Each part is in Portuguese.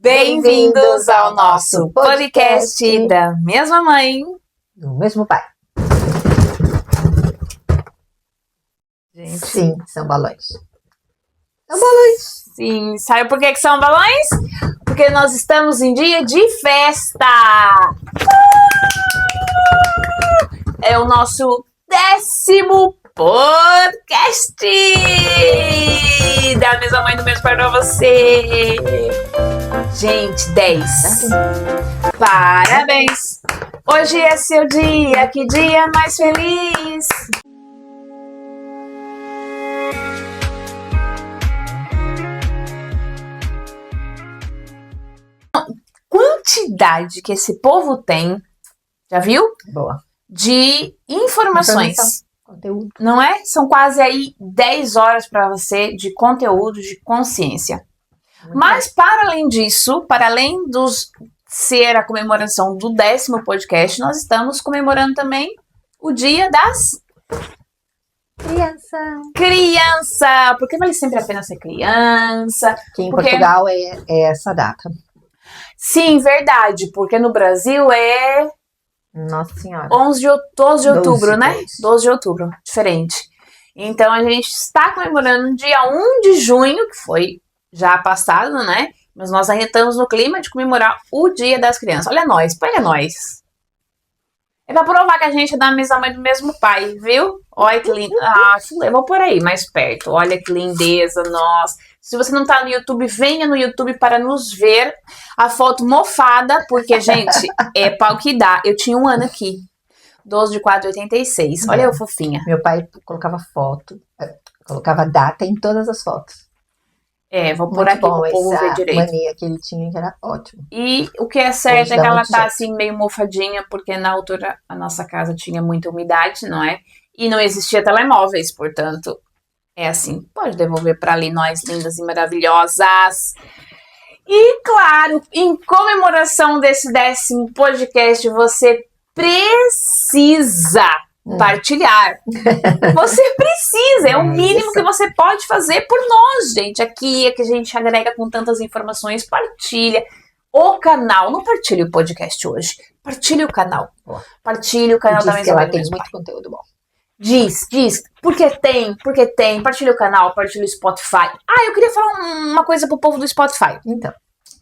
Bem-vindos ao nosso podcast da mesma mãe, do mesmo pai. Gente, sim, são balões. São balões. Sim, sabe por que são balões? Porque nós estamos em dia de festa. É o nosso 10º podcast da mesma mãe do mesmo pai pra você. Gente, 10. Parabéns! Hoje é seu dia, que dia mais feliz! Quantidade que esse povo tem, já viu? Boa. De informações. Conteúdo. Não é? São quase aí 10 horas para você de conteúdo, de consciência. Mas, para além disso, para além dos ser a comemoração do 10º podcast, nós estamos comemorando também o dia das criança. Porque vale sempre a pena ser criança. Que em Portugal é essa data. Sim, verdade. Porque no Brasil é... Nossa Senhora. 12 de outubro, né? 12 de outubro, diferente. Então, a gente está comemorando dia 1 de junho, que foi já passado, né? Mas nós ainda estamos no clima de comemorar o Dia das Crianças. Olha nós, olha nós. É pra provar que a gente é da mesma mãe do mesmo pai, viu? Olha que lindo. Ah, eu vou por aí, mais perto. Olha que lindeza, nossa. Se você não tá no YouTube, venha no YouTube para nos ver a foto mofada, porque, gente, é pau que dá. Eu tinha 1 ano aqui. 12/4/86. Olha eu, fofinha. Meu pai colocava foto, colocava data em todas as fotos. É, vou por aqui pro povo ver direito. Mania que ele tinha, que era ótimo. E o que é certo é que ela tá assim meio mofadinha, porque na altura a nossa casa tinha muita umidade, não é? E não existia telemóveis, portanto, é assim, pode devolver pra ali nós lindas e maravilhosas. E claro, em comemoração desse 10º podcast, você precisa partilhar. Você precisa, é o mínimo que você pode fazer por nós, gente. Aqui é que a gente agrega com tantas informações. Partilha o canal, não partilhe o podcast hoje. Partilhe o canal. Partilhe o canal da mesma mãe. Tem muito conteúdo bom. Diz, porque tem. Partilha o canal, partilha o Spotify. Ah, eu queria falar uma coisa pro povo do Spotify. Então,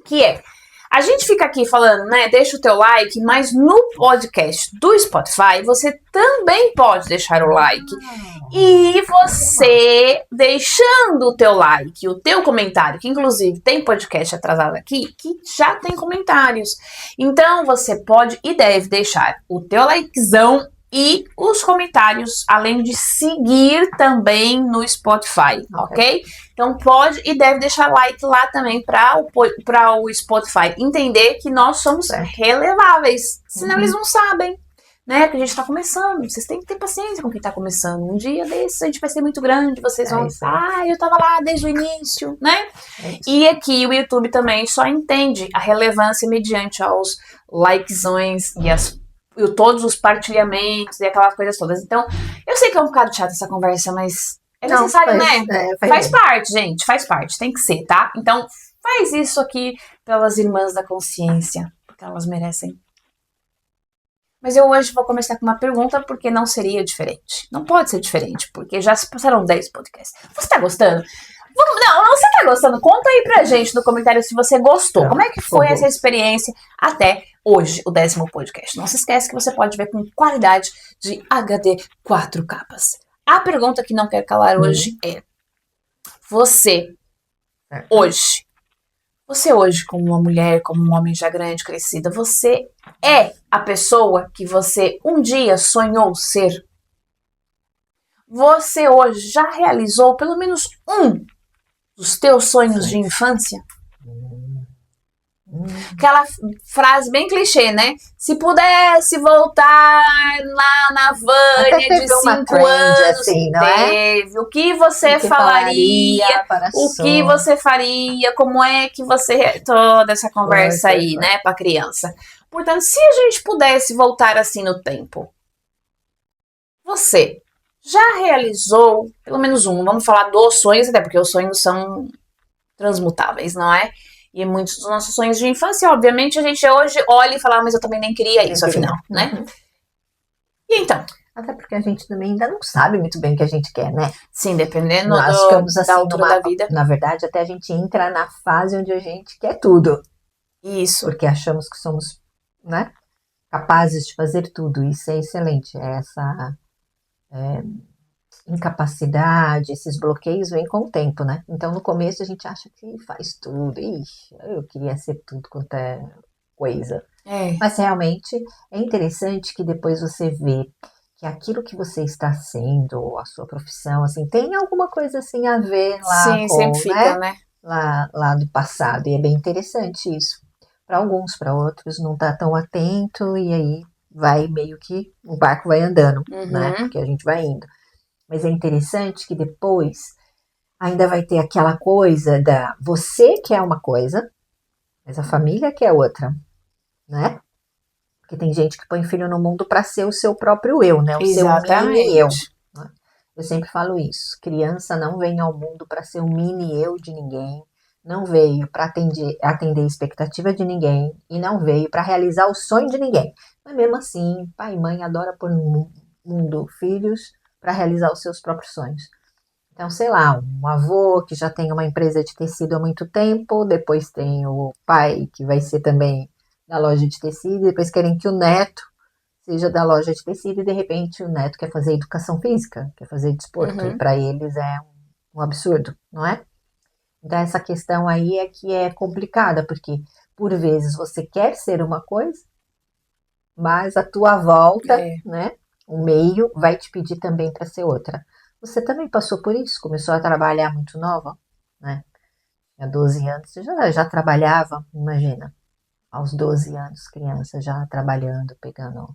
que é, a gente fica aqui falando, né, deixa o teu like, mas no podcast do Spotify, você também pode deixar o like. E você, deixando o teu like, o teu comentário, que inclusive tem podcast atrasado aqui, que já tem comentários. Então, você pode e deve deixar o teu likezão e os comentários, além de seguir também no Spotify, ok? Então pode e deve deixar like lá também para o Spotify entender que nós somos releváveis, senão eles não sabem, né? Que a gente tá começando, vocês têm que ter paciência com quem tá começando. Um dia desses a gente vai ser muito grande, vocês vão, eu tava lá desde o início, né? E aqui o YouTube também só entende a relevância mediante aos likezões e todos os partilhamentos e aquelas coisas todas. Então, eu sei que é um bocado chato essa conversa, mas é necessário, né? Faz parte, gente, faz parte, tem que ser, tá? Então, faz isso aqui pelas irmãs da consciência, porque elas merecem. Mas eu hoje vou começar com uma pergunta, porque não seria diferente. Não pode ser diferente, porque já se passaram 10 podcasts. Você tá gostando? Não, você tá gostando? Conta aí pra gente no comentário se você gostou. Como é que foi essa experiência até hoje, o 10º podcast? Não se esquece que você pode ver com qualidade de HD 4K. A pergunta que não quer calar hoje é: você hoje, como uma mulher, como um homem já grande, crescida, você é a pessoa que você um dia sonhou ser? Você hoje já realizou pelo menos um dos teus sonhos de infância? Aquela frase bem clichê, né? Se pudesse voltar lá na Vânia de 5 anos, assim, não teve. O que você falaria? O que você faria? Como é que você... Toda essa conversa aí, né? Pra criança. Portanto, se a gente pudesse voltar assim no tempo, você já realizou pelo menos um? Vamos falar dos sonhos, até porque os sonhos são transmutáveis, não é? E muitos dos nossos sonhos de infância, obviamente, a gente hoje olha e fala, mas eu também nem queria isso, Nem queria. afinal, né? E então? Até porque a gente também ainda não sabe muito bem o que a gente quer, né? Sim, dependendo Nós ficamos da assim altura da vida. Na verdade, até a gente entra na fase onde a gente quer tudo. Isso. Porque achamos que somos, né, capazes de fazer tudo. Isso é excelente. Essa incapacidade, esses bloqueios vêm com o tempo, né? Então, no começo, a gente acha que faz tudo. Ixi, eu queria ser tudo quanto é coisa. Mas realmente é interessante que depois você vê que aquilo que você está sendo, a sua profissão, assim, tem alguma coisa assim a ver lá Sim, com, sempre fica, né? Lá do passado. E é bem interessante isso. Para alguns, para outros, não tá tão atento e aí vai meio que o barco vai andando, né? Porque a gente vai indo. Mas é interessante que depois ainda vai ter aquela coisa da você quer uma coisa, mas a família quer outra, né? Porque tem gente que põe filho no mundo para ser o seu próprio eu, né? O Exatamente. seu mini eu. Né? Eu sempre falo isso. Criança não vem ao mundo para ser um mini eu de ninguém, não veio para atender a expectativa de ninguém e não veio para realizar o sonho de ninguém. Mas mesmo assim, pai e mãe adora pôr no mundo filhos para realizar os seus próprios sonhos. Então, sei lá, um avô que já tem uma empresa de tecido há muito tempo, depois tem o pai que vai ser também da loja de tecido, depois querem que o neto seja da loja de tecido e de repente o neto quer fazer educação física, quer fazer desporto, e para eles é um absurdo, não é? Então essa questão aí é que é complicada, porque por vezes você quer ser uma coisa, mas a tua volta, né, o meio vai te pedir também para ser outra. Você também passou por isso, começou a trabalhar muito nova, né? Há 12 anos, você já trabalhava, imagina, aos 12 anos, criança já trabalhando, pegando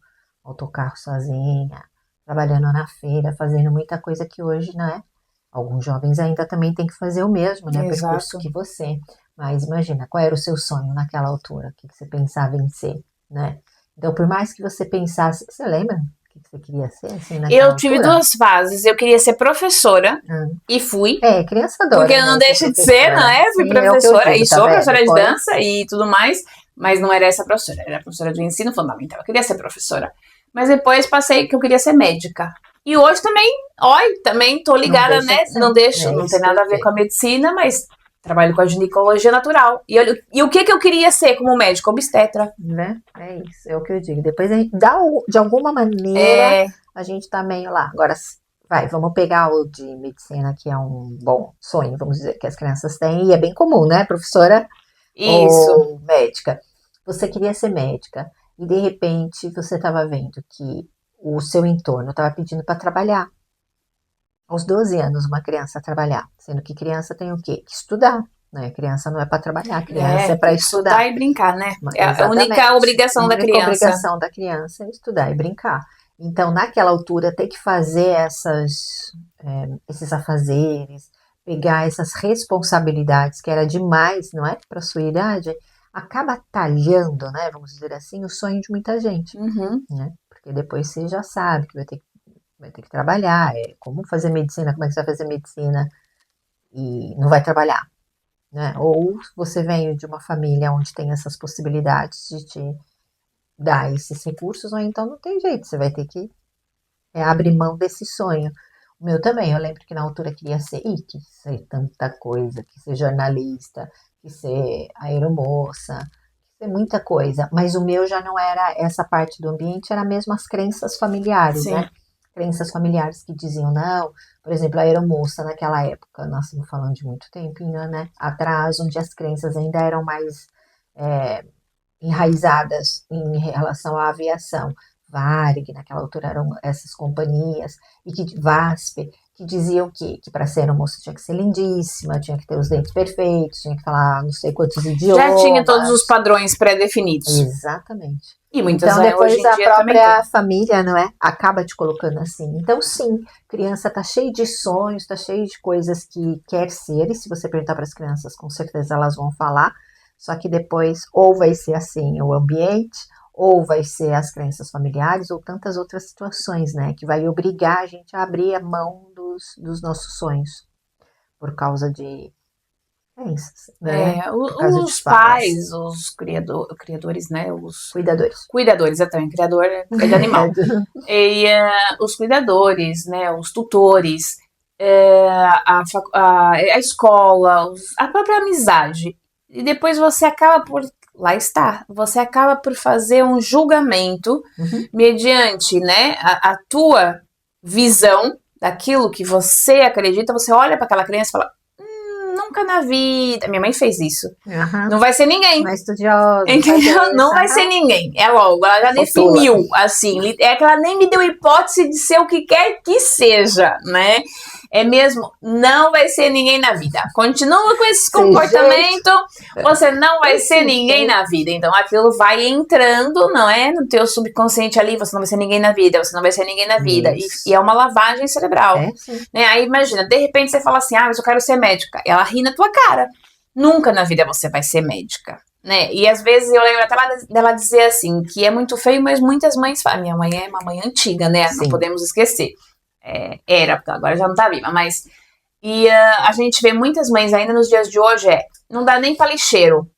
autocarro sozinha, trabalhando na feira, fazendo muita coisa que hoje, né? Alguns jovens ainda também têm que fazer o mesmo, né? Percurso que você. Mas imagina, qual era o seu sonho naquela altura? O que você pensava em ser, né? Então, por mais que você pensasse, você lembra o que você queria ser assim naquela Eu tive altura? duas fases. Eu queria ser professora e fui. É, criança adora. Porque não deixa de ser, não é? Fui Sim, professora é o que eu digo, e sou tá professora de depois... dança e tudo mais, mas não era essa professora, era professora de ensino fundamental. Eu queria ser professora. Mas depois passei que eu queria ser médica. E hoje também, também tô ligada, né? Não deixo, não tem nada a ver com a medicina, mas trabalho com a ginecologia natural. E o que eu queria ser como médica? Obstetra. Né? É isso, é o que eu digo. Depois a gente dá, de alguma maneira, a gente tá meio lá. Agora, vamos pegar o de medicina, que é um bom sonho, vamos dizer, que as crianças têm, e é bem comum, né? Professora ou médica. Você queria ser médica, e de repente você estava vendo que o seu entorno estava pedindo para trabalhar. Aos 12 anos, uma criança trabalhar, sendo que criança tem o quê? Que estudar. Né? Criança não é para trabalhar, criança é para estudar. E brincar, né? É a Exatamente. única obrigação da criança. A única obrigação da criança é estudar e brincar. Então, naquela altura, ter que fazer esses afazeres, pegar essas responsabilidades, que era demais, não é? Para sua idade, acaba talhando, né? Vamos dizer assim, o sonho de muita gente. Né? Porque depois você já sabe que vai ter que trabalhar. É como fazer medicina, como é que você vai fazer medicina e não vai trabalhar? Né? Ou você vem de uma família onde tem essas possibilidades de te dar esses recursos, ou então não tem jeito, você vai ter que abrir mão desse sonho. O meu também, eu lembro que na altura queria ser tanta coisa, que ser jornalista, que ser aeromoça, que ser muita coisa, mas o meu já não era essa parte do ambiente, era mesmo as crenças familiares, né? Crenças familiares que diziam, não, por exemplo, a aeromoça naquela época, nós estamos falando de muito tempinho, né? Atrás, onde as crenças ainda eram mais enraizadas em relação à aviação. Varig, naquela altura eram essas companhias, e que VASP, que diziam que para ser aeromoça tinha que ser lindíssima, tinha que ter os dentes perfeitos, tinha que falar não sei quantos idiomas. Já tinha todos os padrões pré-definidos. Exatamente. E muitas então depois hoje em dia a própria família, não é? Acaba te colocando assim. Então sim, criança tá cheia de sonhos, tá cheia de coisas que quer ser, e se você perguntar para as crianças, com certeza elas vão falar, só que depois ou vai ser assim o ambiente, ou vai ser as crenças familiares, ou tantas outras situações, né? Que vai obrigar a gente a abrir a mão dos nossos sonhos, por causa de É isso, né? Por causa dos Os pais. pais, os criadores, né? Os Cuidadores. cuidadores, exatamente. Criador é de animal. E os cuidadores, né? Os tutores, a escola, a própria amizade. E depois você acaba por. Lá está. Você acaba por fazer um julgamento Uhum. mediante, né, a tua visão daquilo que você acredita. Você olha para aquela criança e fala: nunca na vida. Minha mãe fez isso. Aham. Não vai ser ninguém. Uma estudiosa, Entendeu? Não vai ser aham. ninguém. É logo, ela já Rotula. definiu, assim. É que ela nem me deu hipótese de ser o que quer que seja, né? É mesmo, não vai ser ninguém na vida. Continua com esse comportamento, você não vai ser ninguém na vida. Então aquilo vai entrando, não é? No teu subconsciente ali, você não vai ser ninguém na vida, você não vai ser ninguém na vida. E é uma lavagem cerebral. Né? Aí imagina, de repente você fala assim, mas eu quero ser médica. Ela ri na tua cara. Nunca na vida você vai ser médica. Né? E às vezes eu lembro até dela dizer assim, que é muito feio, mas muitas mães falam. Minha mãe é uma mãe antiga, né? Sim. Não podemos esquecer. Era, porque agora já não tá viva, mas. E a gente vê muitas mães ainda nos dias de hoje, não dá nem pra lixeiro.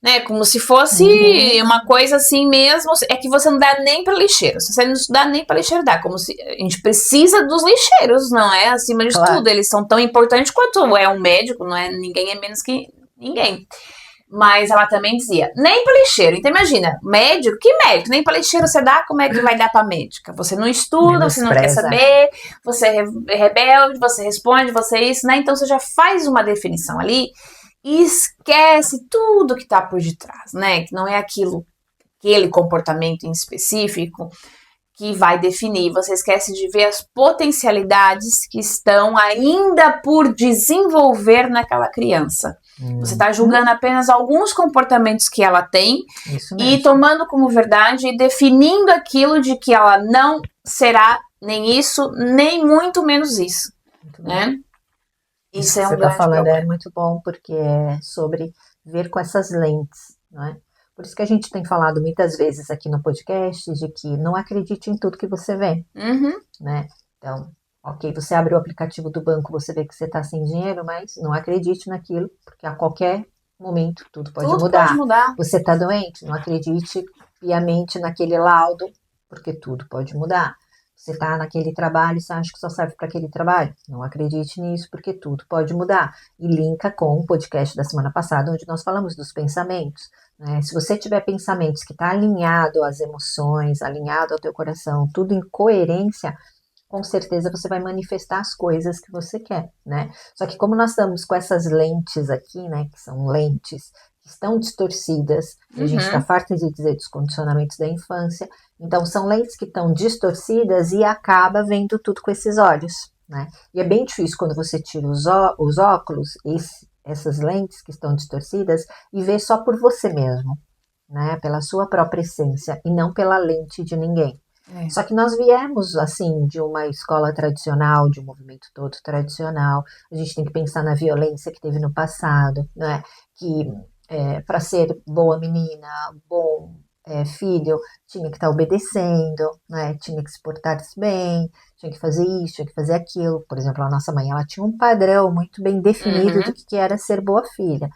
Né? Como se fosse uma coisa assim mesmo. É que você não dá nem pra lixeiro. Se você não dá nem pra lixeiro, dá. Como se a gente precisa dos lixeiros, não é? Acima de tudo. Eles são tão importantes quanto é um médico, não é? Ninguém é menos que ninguém. Mas ela também dizia, nem pra lixeiro. Então imagina, médico, que médico? Nem pra lixeiro você dá, como é que vai dar pra médica? Você não estuda, você não quer saber, você é rebelde, você responde, você é isso, né? Então você já faz uma definição ali e esquece tudo que tá por detrás, né? Que não é aquele comportamento em específico que vai definir. Você esquece de ver as potencialidades que estão ainda por desenvolver naquela criança. Você está julgando apenas alguns comportamentos que ela tem e tomando como verdade e definindo aquilo de que ela não será nem isso, nem muito menos isso. Né? Isso é um grande problema. É muito bom porque é sobre ver com essas lentes, não é? Por isso que a gente tem falado muitas vezes aqui no podcast de que não acredite em tudo que você vê, né? Então, ok, você abre o aplicativo do banco, você vê que você está sem dinheiro, mas não acredite naquilo, porque a qualquer momento tudo pode mudar. Você está doente, não acredite piamente naquele laudo, porque tudo pode mudar. Você está naquele trabalho, você acha que só serve para aquele trabalho? Não acredite nisso, porque tudo pode mudar. E linka com o podcast da semana passada, onde nós falamos dos pensamentos. Né? Se você tiver pensamentos que estão alinhado às emoções, alinhado ao teu coração, tudo em coerência, com certeza você vai manifestar as coisas que você quer, né? Só que como nós estamos com essas lentes aqui, né, que são lentes que estão distorcidas, e a gente está farta de dizer dos condicionamentos da infância, então são lentes que estão distorcidas e acaba vendo tudo com esses olhos, né? E é bem difícil quando você tira os óculos, essas lentes que estão distorcidas, e vê só por você mesmo, né? Pela sua própria essência, e não pela lente de ninguém. Só que nós viemos, assim, de uma escola tradicional, de um movimento todo tradicional. A gente tem que pensar na violência que teve no passado, né? Que para ser boa menina, bom filho, tinha que estar obedecendo, né? Tinha que se portar bem, tinha que fazer isso, tinha que fazer aquilo. Por exemplo, a nossa mãe, ela tinha um padrão muito bem definido do que era ser boa filha.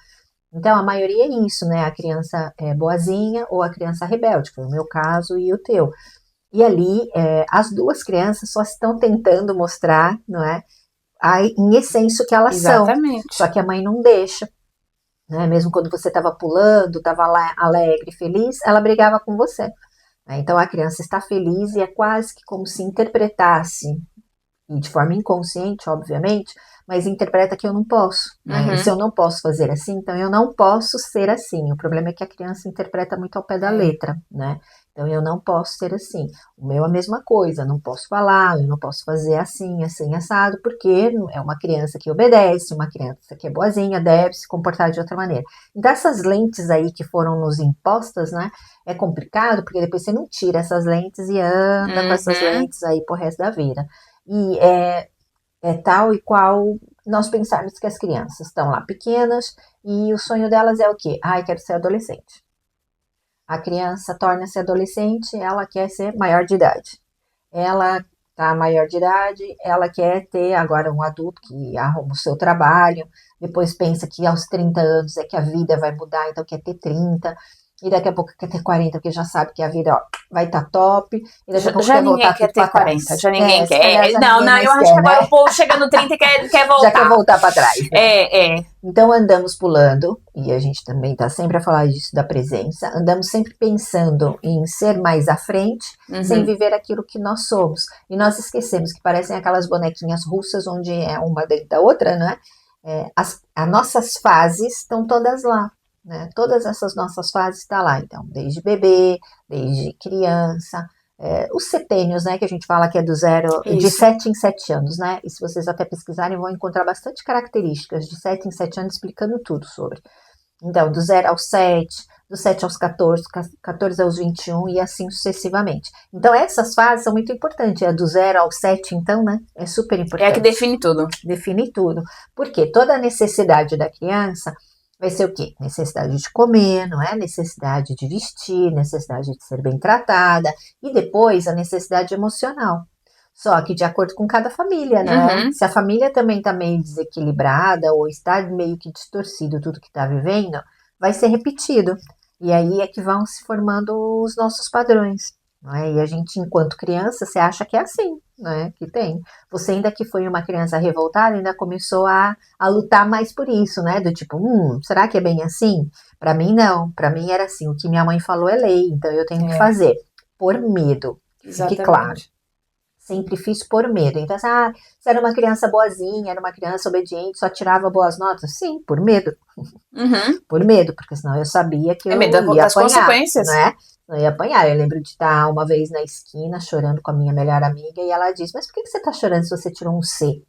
Então, a maioria é isso, né? A criança é boazinha ou a criança rebelde, que foi o meu caso e o teu. E ali, as duas crianças só estão tentando mostrar, não é, em essência o que elas são. Só que a mãe não deixa. Né? Mesmo quando você estava pulando, estava lá alegre, feliz, ela brigava com você. Né? Então, a criança está feliz e é quase que como se interpretasse, e de forma inconsciente, obviamente, mas interpreta que eu não posso. Né? E se eu não posso fazer assim, então eu não posso ser assim. O problema é que a criança interpreta muito ao pé da letra, né? Então, eu não posso ser assim. O meu é a mesma coisa, não posso falar, eu não posso fazer assim, assim, assado, porque é uma criança que obedece, uma criança que é boazinha, deve se comportar de outra maneira. Então, essas lentes aí que foram nos impostas, né, é complicado, porque depois você não tira essas lentes e anda com essas lentes aí pro resto da vida. E é tal e qual nós pensarmos que as crianças estão lá pequenas e o sonho delas é o quê? Ai, quero ser adolescente. A criança torna-se adolescente, ela quer ser maior de idade. Ela tá maior de idade, ela quer ter agora um adulto que arruma o seu trabalho, depois pensa que aos 30 anos é que a vida vai mudar, então quer ter 30, e daqui a pouco quer ter 40, porque já sabe que a vida, ó, vai estar top, e daqui a pouco Já quer ninguém voltar quer tudo ter pra 40, trás. já ninguém Se calhar quer. já Não, ninguém não, mais eu acho quer, que agora né? o povo chega no 30 e quer Já quer voltar. voltar pra trás, né? É. Então andamos pulando, e a gente também está sempre a falar disso da presença, andamos sempre pensando em ser mais à frente, sem viver aquilo que nós somos. E nós esquecemos que parecem aquelas bonequinhas russas, onde é uma dentro da outra, né? As nossas fases estão todas lá, né? Todas essas nossas fases estão lá, então, desde bebê, desde criança, os setênios, né, que a gente fala que é de 7 em 7 anos, né, e se vocês até pesquisarem vão encontrar bastante características de 7 em 7 anos explicando tudo sobre. Então, do 0 aos 7, do 7 aos 14, 14 aos 21 e assim sucessivamente. Então, essas fases são muito importantes, a do 0 ao 7, então, né, é super importante. É a que define tudo. Define tudo, porque toda a necessidade da criança vai ser o quê? Necessidade de comer, não é? Necessidade de vestir, necessidade de ser bem tratada e depois a necessidade emocional. Só que de acordo com cada família, né? Se a família também está meio desequilibrada ou está meio que distorcido tudo que está vivendo, vai ser repetido. E aí é que vão se formando os nossos padrões. Não é? E a gente, enquanto criança, você acha que é assim, né? Que tem. Você ainda que foi uma criança revoltada, ainda começou a lutar mais por isso, né? Do tipo, será que é bem assim? Para mim, não. Para mim era assim, o que minha mãe falou é lei, então eu tenho que fazer. Por medo. Fique claro. Sempre fiz por medo. Então, você era uma criança boazinha, era uma criança obediente, só tirava boas notas? Sim, por medo. Por medo, porque senão eu sabia que eu medo ia das apanhar, consequências. né? Não ia apanhar. Eu lembro de estar uma vez na esquina chorando com a minha melhor amiga e ela disse, mas por que você tá chorando se você tirou um C?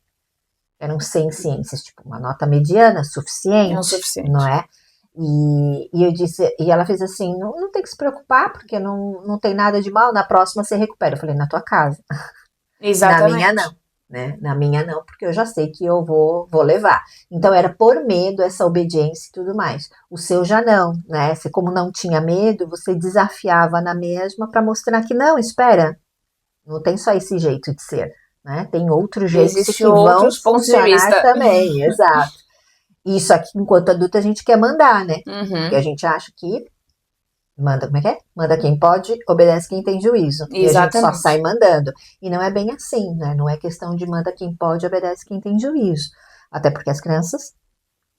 Era um C em ciências, tipo, uma nota mediana, suficiente, não é? E eu disse, e ela fez assim, não tem que se preocupar, porque não tem nada de mal, na próxima você recupera. Eu falei, na tua casa. Exatamente. Na minha não, né? Na minha não, porque eu já sei que eu vou levar. Então era por medo essa obediência e tudo mais. O seu já não, né? Você como não tinha medo, você desafiava na mesma para mostrar que não, espera, não tem só esse jeito de ser, né? Tem outros jeitos que vão funcionar também, exato. Isso aqui, enquanto adulta, a gente quer mandar, né? Porque a gente acha que manda, como é que é? Manda quem pode, obedece quem tem juízo. Exatamente. E a gente só sai mandando. E não é bem assim, né? Não é questão de manda quem pode, obedece quem tem juízo. Até porque as crianças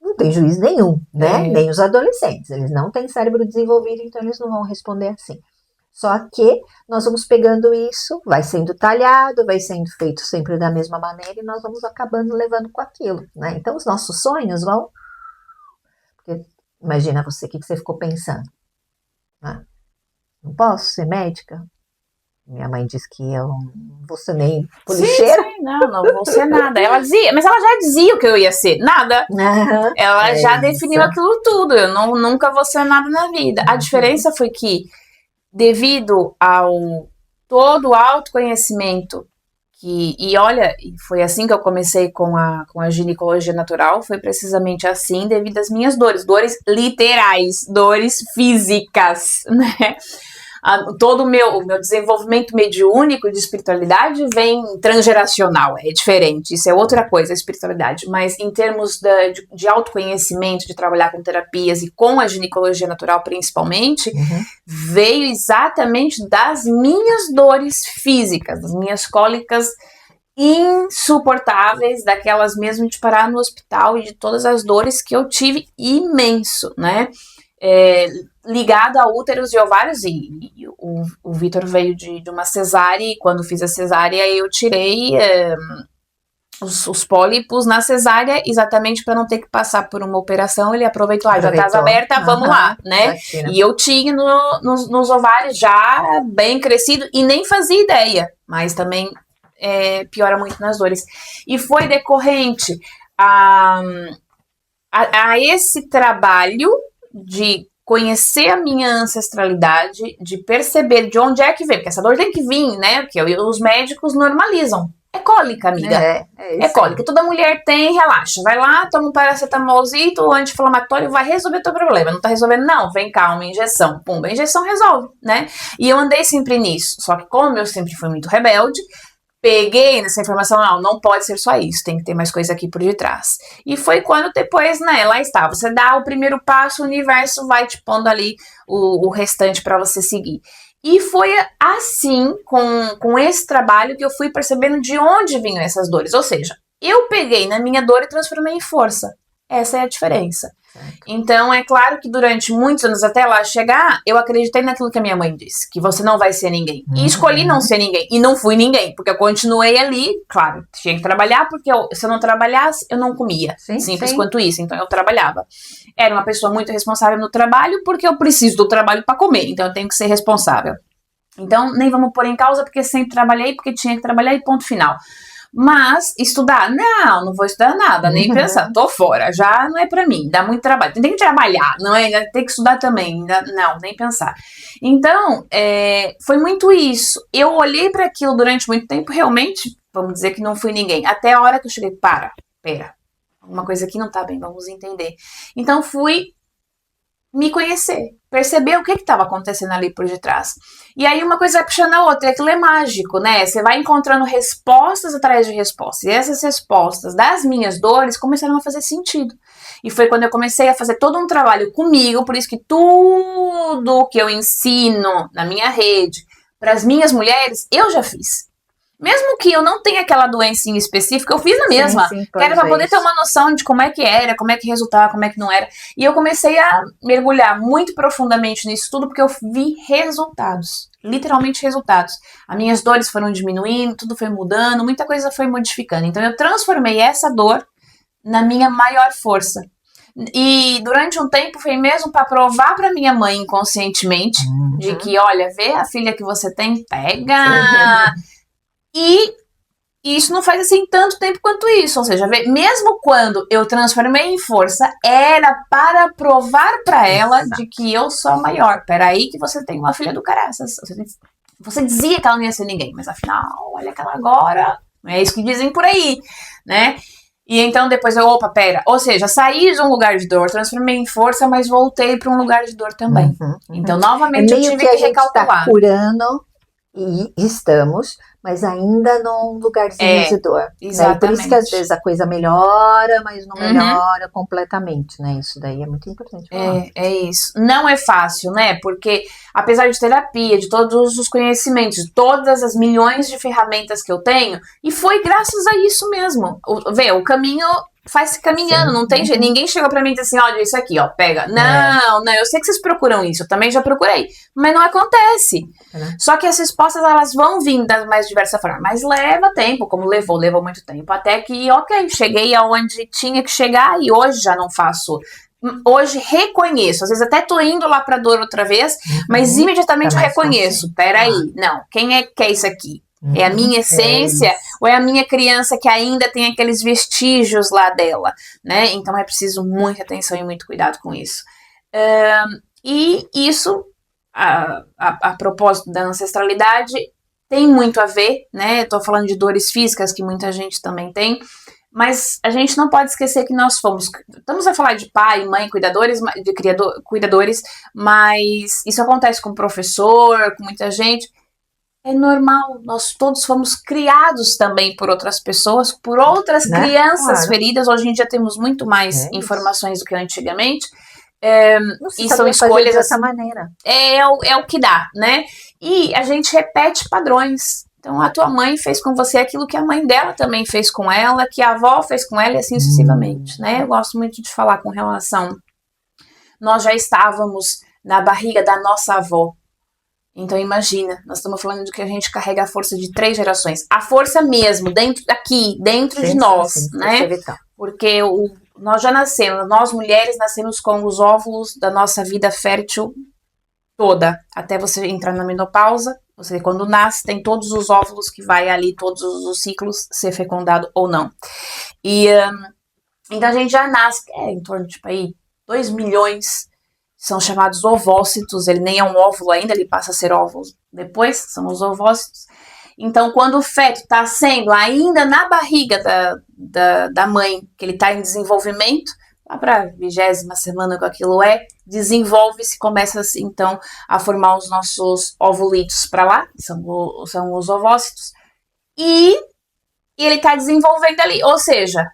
não têm juízo nenhum, né? Nem os adolescentes. Eles não têm cérebro desenvolvido, então eles não vão responder assim. Só que nós vamos pegando isso, vai sendo talhado, vai sendo feito sempre da mesma maneira e nós vamos acabando levando com aquilo, né? Então os nossos sonhos vão... Porque, imagina você, o que você ficou pensando? Não posso ser médica? Minha mãe disse que eu não vou ser nem policheira. Sim, não vou ser nada. Ela dizia, mas ela já dizia o que eu ia ser, nada. Ela já definiu aquilo tudo, eu nunca vou ser nada na vida. A diferença foi que, devido ao todo o autoconhecimento, e olha, foi assim que eu comecei com a ginecologia natural, foi precisamente assim devido às minhas dores literais, dores físicas, né? Todo o meu desenvolvimento mediúnico de espiritualidade vem transgeracional, é diferente, isso é outra coisa, a espiritualidade, mas em termos de autoconhecimento, de trabalhar com terapias e com a ginecologia natural principalmente, veio exatamente das minhas dores físicas, das minhas cólicas insuportáveis, daquelas mesmo de parar no hospital e de todas as dores que eu tive imenso, né? Ligado a úteros e ovários, e o Vitor veio de uma cesárea, e quando fiz a cesárea eu tirei os pólipos na cesárea, exatamente para não ter que passar por uma operação. Ele aproveitou, já estás aberta, vamos lá, né? E eu tinha nos ovários já bem crescido e nem fazia ideia, mas também piora muito nas dores. E foi decorrente a esse trabalho de conhecer a minha ancestralidade, de perceber de onde é que vem, porque essa dor tem que vir, né? Porque os médicos normalizam. É cólica, amiga. É cólica. Toda mulher tem, relaxa. Vai lá, toma um paracetamolzito, um anti-inflamatório, vai resolver teu problema. Não tá resolvendo? Não, vem cá, uma injeção. Pumba, a injeção resolve, né? E eu andei sempre nisso. Só que como eu sempre fui muito rebelde, peguei nessa informação, não pode ser só isso, tem que ter mais coisa aqui por detrás. E foi quando depois, né, lá está, você dá o primeiro passo, o universo vai te pondo ali o restante para você seguir. E foi assim, com esse trabalho, que eu fui percebendo de onde vinham essas dores. Ou seja, eu peguei na minha dor e transformei em força. Essa é a diferença. Então, é claro que durante muitos anos até lá chegar, eu acreditei naquilo que a minha mãe disse, que você não vai ser ninguém. E escolhi não ser ninguém. E não fui ninguém, porque eu continuei ali, claro, tinha que trabalhar, porque se eu não trabalhasse, eu não comia. Simples quanto isso. Então, eu trabalhava. Era uma pessoa muito responsável no trabalho, porque eu preciso do trabalho para comer. Então, eu tenho que ser responsável. Então, nem vamos pôr em causa, porque sempre trabalhei, porque tinha que trabalhar e ponto final. Mas estudar, não vou estudar nada, nem pensar, tô fora, já não é pra mim, dá muito trabalho, tem que trabalhar, não é? Tem que estudar também, não, nem pensar. Então, foi muito isso. Eu olhei para aquilo durante muito tempo, realmente, vamos dizer que não fui ninguém, até a hora que eu cheguei, pera, alguma coisa aqui não tá bem, vamos entender. Então, fui me conhecer, perceber o que estava acontecendo ali por detrás. E aí uma coisa vai puxando a outra, e aquilo é mágico, né? Você vai encontrando respostas atrás de respostas. E essas respostas das minhas dores começaram a fazer sentido. E foi quando eu comecei a fazer todo um trabalho comigo, por isso que tudo que eu ensino na minha rede, para as minhas mulheres, eu já fiz. Mesmo que eu não tenha aquela doença em específico, eu fiz a mesma. Que era para poder ter uma noção de como é que era, como é que resultava, como é que não era. E eu comecei a mergulhar muito profundamente nisso tudo, porque eu vi resultados. Literalmente resultados. As minhas dores foram diminuindo, tudo foi mudando, muita coisa foi modificando. Então eu transformei essa dor na minha maior força. E durante um tempo foi mesmo para provar para minha mãe inconscientemente de que, olha, vê a filha que você tem, pega... E isso não faz assim tanto tempo quanto isso, ou seja, mesmo quando eu transformei em força, era para provar para ela de que eu sou a maior. Peraí que você tem uma filha do caraças. Você dizia que ela não ia ser ninguém, mas afinal, olha que ela agora, é isso que dizem por aí, né? E então depois pera. Ou seja, saí de um lugar de dor, transformei em força, mas voltei para um lugar de dor também. Então, novamente, eu tive que recalcular. Tá curando e estamos, mas ainda num lugarzinho de dor. Exatamente. Né? Por isso que às vezes a coisa melhora, mas não melhora completamente, né? Isso daí é muito importante falar. É isso. Não é fácil, né? Porque apesar de terapia, de todos os conhecimentos, de todas as milhões de ferramentas que eu tenho, e foi graças a isso mesmo. O caminho faz-se caminhando, não tem jeito. Ninguém chegou pra mim e disse assim, olha, isso aqui, ó, pega. Não, eu sei que vocês procuram isso, eu também já procurei, mas não acontece. Só que as respostas, elas vão vir das mais diversas formas, mas leva tempo, como levou muito tempo, até que, cheguei aonde tinha que chegar e hoje já não faço. Hoje reconheço, às vezes até tô indo lá pra dor outra vez, mas imediatamente eu reconheço, peraí, não, quem é que quer isso aqui? É a minha essência ou é a minha criança que ainda tem aqueles vestígios lá dela, né? Então é preciso muita atenção e muito cuidado com isso. E isso, a propósito da ancestralidade, tem muito a ver, né? Eu tô falando de dores físicas que muita gente também tem, mas a gente não pode esquecer que nós estamos a falar de pai, mãe, cuidadores, cuidadores, mas isso acontece com professor, com muita gente. É normal, nós todos fomos criados também por outras pessoas, por outras crianças feridas. Hoje em dia temos muito mais informações do que antigamente. E são escolhas dessa maneira. É o que dá, né? E a gente repete padrões. Então a tua mãe fez com você aquilo que a mãe dela também fez com ela, que a avó fez com ela e assim sucessivamente, né? Eu gosto muito de falar com relação. Nós já estávamos na barriga da nossa avó. Então imagina, nós estamos falando de que a gente carrega a força de 3 gerações. A força mesmo, dentro de nós, né? Porque nós já nascemos, nós mulheres nascemos com os óvulos da nossa vida fértil toda. Até você entrar na menopausa, você quando nasce tem todos os óvulos que vai ali, todos os ciclos, ser fecundado ou não. E então a gente já nasce, em torno de 2 milhões. São chamados ovócitos, ele nem é um óvulo ainda, ele passa a ser óvulo depois, são os ovócitos. Então, quando o feto está sendo ainda na barriga da mãe, que ele está em desenvolvimento, lá para a 20ª semana que aquilo desenvolve-se, começa então a formar os nossos ovulitos para lá, são os ovócitos. e ele tá desenvolvendo ali. Ou seja,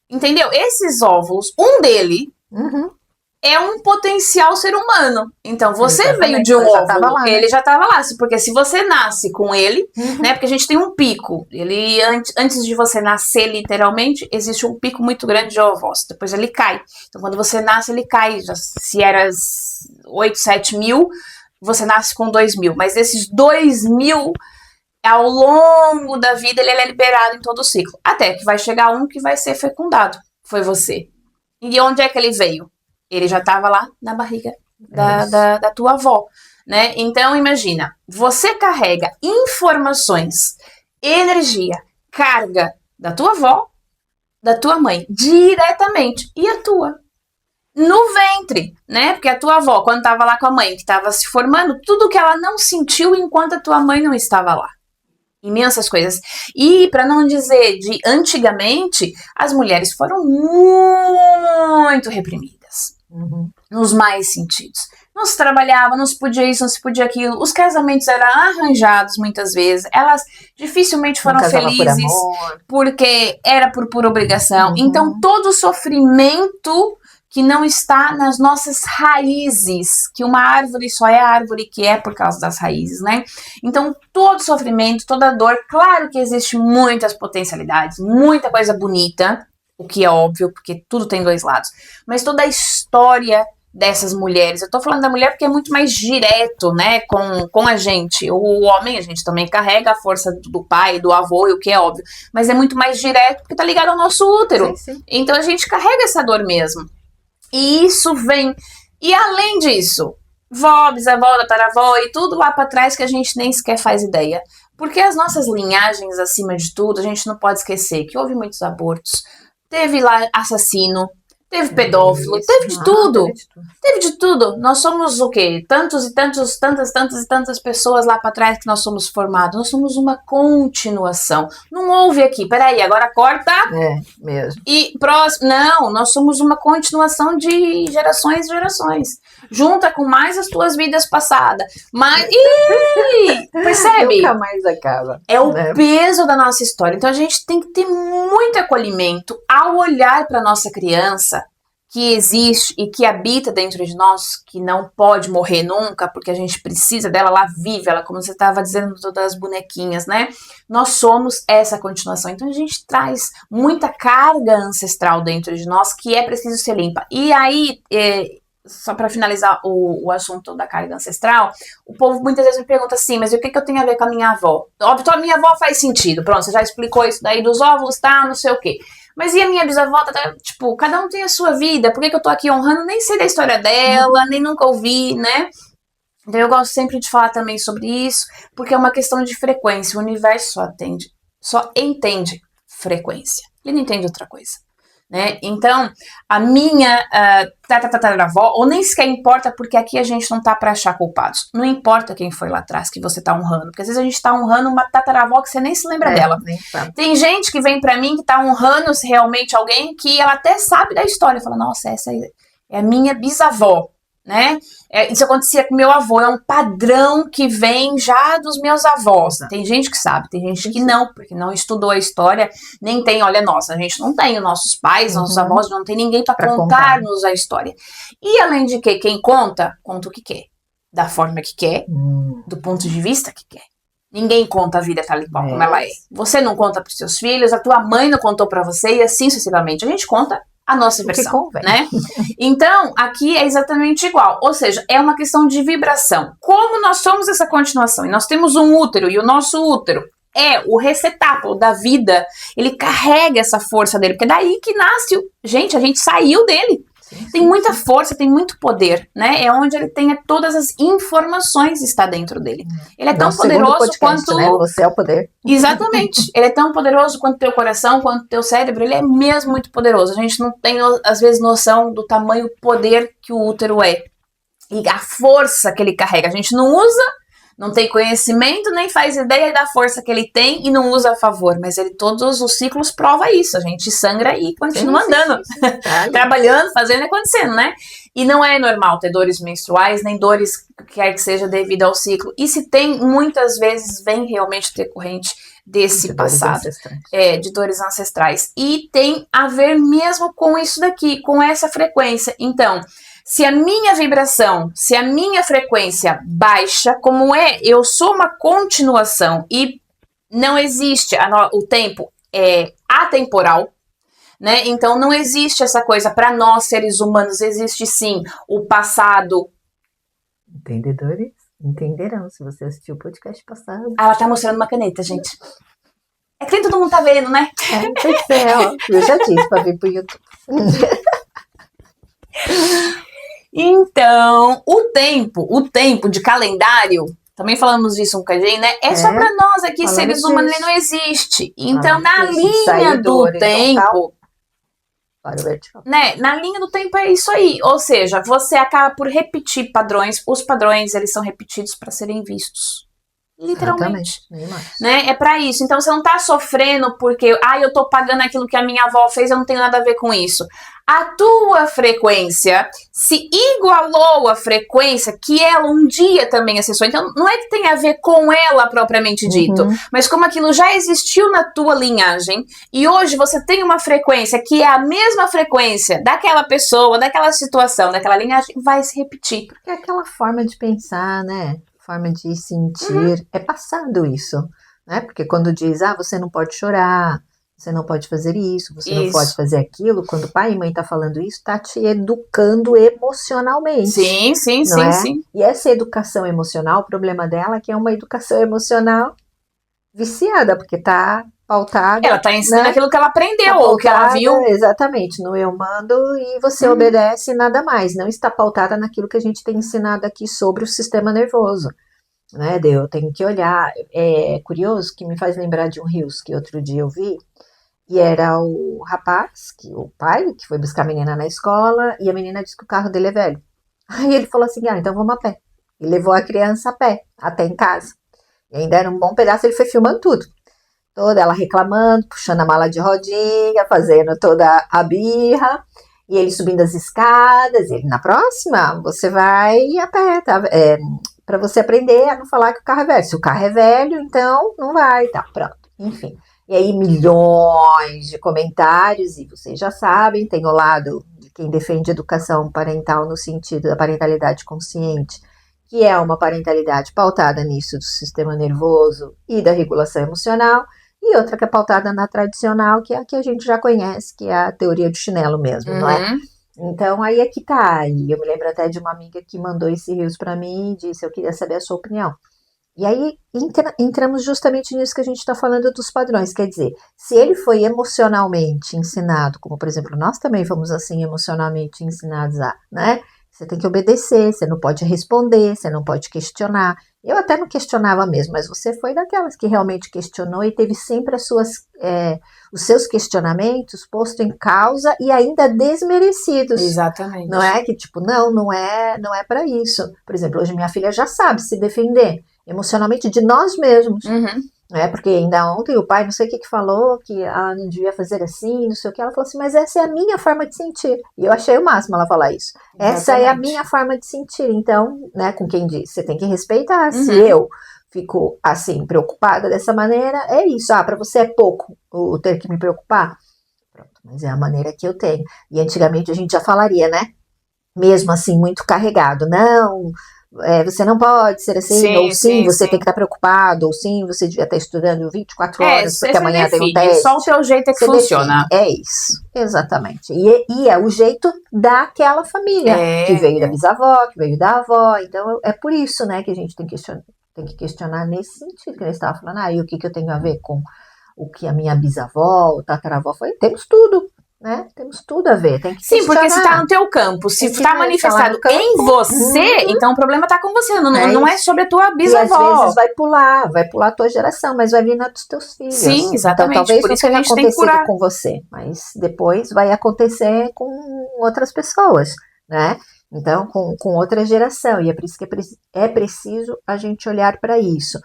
entendeu? Esses óvulos, um dele é um potencial ser humano. Então, você veio de um óvulo, ele já estava lá. Porque se você nasce com ele, né? Porque a gente tem um pico. Ele, antes de você nascer, literalmente, existe um pico muito grande de ovócitos. Depois ele cai. Então, quando você nasce, ele cai. Se era 8, 7 mil, você nasce com 2 mil. Mas esses 2 mil, ao longo da vida, ele é liberado em todo o ciclo. Até que vai chegar um que vai ser fecundado. Foi você. E onde é que ele veio? Ele já estava lá na barriga da tua avó, né? Então, imagina, você carrega informações, energia, carga da tua avó, da tua mãe, diretamente, e a tua. No ventre, né? Porque a tua avó, quando estava lá com a mãe, que estava se formando, tudo que ela não sentiu enquanto a tua mãe não estava lá. Imensas coisas. E, para não dizer de antigamente, as mulheres foram muito reprimidas. Nos mais sentidos. Não se trabalhava, não se podia isso, não se podia aquilo. Os casamentos eram arranjados muitas vezes. Elas dificilmente foram felizes porque era por pura obrigação. Então, todo o sofrimento que não está nas nossas raízes, que uma árvore só é a árvore que é por causa das raízes, né? Então, todo sofrimento, toda dor, claro que existe muitas potencialidades, muita coisa bonita, o que é óbvio, porque tudo tem dois lados. Mas toda a história dessas mulheres, eu tô falando da mulher porque é muito mais direto, né, com a gente. O homem, a gente também carrega a força do pai, do avô, e o que é óbvio. Mas é muito mais direto porque tá ligado ao nosso útero. Sim. Então a gente carrega essa dor mesmo. E isso vem. E além disso, vó, bisavó, tataravó e tudo lá pra trás que a gente nem sequer faz ideia. Porque as nossas linhagens, acima de tudo, a gente não pode esquecer que houve muitos abortos. Teve lá assassino, teve pedófilo, teve de tudo. Teve de tudo. Nós somos o quê? Tantas e tantas pessoas lá pra trás que nós somos formados. Nós somos uma continuação. Não houve aqui, peraí, agora corta. É, mesmo. E próximo. Não, nós somos uma continuação de gerações e gerações. Junta com mais as tuas vidas passadas. Mas. Percebe? Nunca mais acaba. É o peso da nossa história. Então a gente tem que ter muito acolhimento ao olhar para nossa criança que existe e que habita dentro de nós, que não pode morrer nunca, porque a gente precisa dela, ela vive, ela, como você estava dizendo, todas as bonequinhas, né? Nós somos essa continuação. Então a gente traz muita carga ancestral dentro de nós que é preciso ser limpa. E aí, só para finalizar o assunto da carga ancestral, o povo muitas vezes me pergunta assim, mas o que eu tenho a ver com a minha avó? Óbvio, a minha avó faz sentido, pronto, você já explicou isso daí dos óvulos, tá, não sei o quê. Mas e a minha bisavó, tipo, cada um tem a sua vida, por que eu tô aqui honrando? Nem sei da história dela, nem nunca ouvi, né? Então eu gosto sempre de falar também sobre isso, porque é uma questão de frequência, o universo só entende frequência, ele não entende outra coisa. Né? Então, a minha tataravó, ou nem sequer importa, porque aqui a gente não tá pra achar culpados. Não importa quem foi lá atrás que você tá honrando, porque às vezes a gente tá honrando uma tataravó que você nem se lembra dela. Tem gente que vem pra mim que tá honrando realmente alguém que ela até sabe da história, fala, nossa, essa é a minha bisavó. Né? Isso acontecia com meu avô, é um padrão que vem já dos meus avós. Tem gente que sabe, tem gente que não, porque não estudou a história, nem tem, olha, nossa, a gente não tem, nossos pais, nossos avós, não tem ninguém para contar-nos a história. E além de que, quem conta o que quer, da forma que quer, do ponto de vista que quer. Ninguém conta a vida tal e qual como ela é. Você não conta para os seus filhos, a tua mãe não contou para você e assim sucessivamente. A gente conta a nossa versão, né? Então, aqui é exatamente igual. Ou seja, é uma questão de vibração. Como nós somos essa continuação e nós temos um útero e o nosso útero é o receptáculo da vida, ele carrega essa força dele, porque é daí que nasce. Gente, a gente saiu dele. Tem muita força, tem muito poder, né? É onde ele tem todas as informações está dentro dele. Ele é tão poderoso podcast, quanto... Né? Você é o poder. Exatamente. Ele é tão poderoso quanto teu coração, quanto teu cérebro. Ele é mesmo muito poderoso. A gente não tem, às vezes, noção do tamanho poder que o útero é. E a força que ele carrega. A gente não usa, não tem conhecimento, nem faz ideia da força que ele tem e não usa a favor. Mas ele, todos os ciclos, prova isso. A gente sangra e continua andando. Trabalhando, fazendo e acontecendo, né? E não é normal ter dores menstruais, nem dores quer que seja devido ao ciclo. E se tem, muitas vezes vem realmente decorrente desse De dores passado, ancestrais. de dores ancestrais. E tem a ver mesmo com isso daqui, com essa frequência. Então, se a minha vibração, se a minha frequência baixa, como eu sou uma continuação e não existe, o tempo é atemporal, né? Então não existe essa coisa para nós seres humanos, existe sim o passado. Entendedores entenderão se você assistiu o podcast passado. Ela tá mostrando uma caneta, gente. É que nem todo mundo tá vendo, né? Pois é, ó. Eu já disse pra vir pro YouTube. Então, o tempo de calendário, também falamos disso um bocadinho, né? É só para nós aqui, seres humanos, ele não existe. Então, na linha do tempo, né? Na linha do tempo é isso aí. Ou seja, você acaba por repetir padrões. Os padrões, eles são repetidos para serem vistos. Literalmente. Né? É pra isso. Então você não tá sofrendo porque eu tô pagando aquilo que a minha avó fez, eu não tenho nada a ver com isso. A tua frequência se igualou à frequência que ela um dia também acessou. Então não é que tem a ver com ela propriamente dito, mas como aquilo já existiu na tua linhagem e hoje você tem uma frequência que é a mesma frequência daquela pessoa, daquela situação, daquela linhagem, vai se repetir. Porque é aquela forma de pensar, né? Forma de sentir, é passado isso, né? Porque quando diz, você não pode chorar, você não pode fazer isso, você não pode fazer aquilo, quando pai e mãe tá falando isso, tá te educando emocionalmente. Sim. E essa educação emocional, o problema dela é que é uma educação emocional viciada, porque tá pautada. Ela tá ensinando, né, aquilo que ela aprendeu, tá ou que ela viu. Exatamente, no eu mando e você obedece nada mais. Não está pautada naquilo que a gente tem ensinado aqui sobre o sistema nervoso. Né? Eu tenho que olhar. É curioso que me faz lembrar de um Reels que outro dia eu vi. E era o rapaz, o pai, que foi buscar a menina na escola e a menina disse que o carro dele é velho. Aí ele falou assim, então vamos a pé. E levou a criança a pé, até em casa. E ainda era um bom pedaço, ele foi filmando tudo. Toda ela reclamando, puxando a mala de rodinha, fazendo toda a birra, e ele subindo as escadas, e ele, na próxima, você vai a pé, tá? Para você aprender a não falar que o carro é velho. Se o carro é velho, então não vai, tá, pronto, enfim. E aí milhões de comentários, e vocês já sabem, tem o lado de quem defende educação parental no sentido da parentalidade consciente, que é uma parentalidade pautada nisso do sistema nervoso e da regulação emocional, e outra que é pautada na tradicional, que é a que a gente já conhece, que é a teoria do chinelo mesmo, não é? Então, aí é que tá. E eu me lembro até de uma amiga que mandou esse Reels pra mim e disse, eu queria saber a sua opinião. E aí, entramos justamente nisso que a gente está falando dos padrões. Quer dizer, se ele foi emocionalmente ensinado, como, por exemplo, nós também fomos assim emocionalmente ensinados a, né? Você tem que obedecer, você não pode responder, você não pode questionar. Eu até não questionava mesmo, mas você foi daquelas que realmente questionou e teve sempre os seus questionamentos postos em causa e ainda desmerecidos. Exatamente. Não é que tipo, não é para isso. Por exemplo, hoje minha filha já sabe se defender emocionalmente de nós mesmos. Porque ainda ontem o pai não sei o que falou, que não devia fazer assim, não sei o que. Ela falou assim, mas essa é a minha forma de sentir. E eu achei o máximo ela falar isso. Exatamente. Essa é a minha forma de sentir. Então, né, com quem diz, você tem que respeitar. Se eu fico assim, preocupada dessa maneira, é isso. Para você é pouco o ter que me preocupar. Pronto, mas é a maneira que eu tenho. E antigamente a gente já falaria, né? Mesmo assim, muito carregado. Não... você não pode ser assim, ou sim, você tem que estar preocupado, ou sim, você devia estar estudando 24 horas, porque amanhã tem um teste. Só o teu jeito é que funciona. É isso, exatamente. E é o jeito daquela família, que veio da bisavó, que veio da avó. Então, é por isso, né, que a gente tem que questionar nesse sentido, que eles estavam falando, e o que eu tenho a ver com o que a minha bisavó, o tataravó foi? Temos tudo. Né? Temos tudo a ver, tem que questionar. Sim, porque se tá no teu campo, se tá manifestado em você, então o problema tá com você, não é sobre a tua bisavó. E às vezes vai pular a tua geração, mas vai vir dos teus filhos. Sim, exatamente. Então, talvez por isso que a gente tem que curar com você, mas depois vai acontecer com outras pessoas, né? Então, com outra geração, e é por isso que é preciso a gente olhar para isso.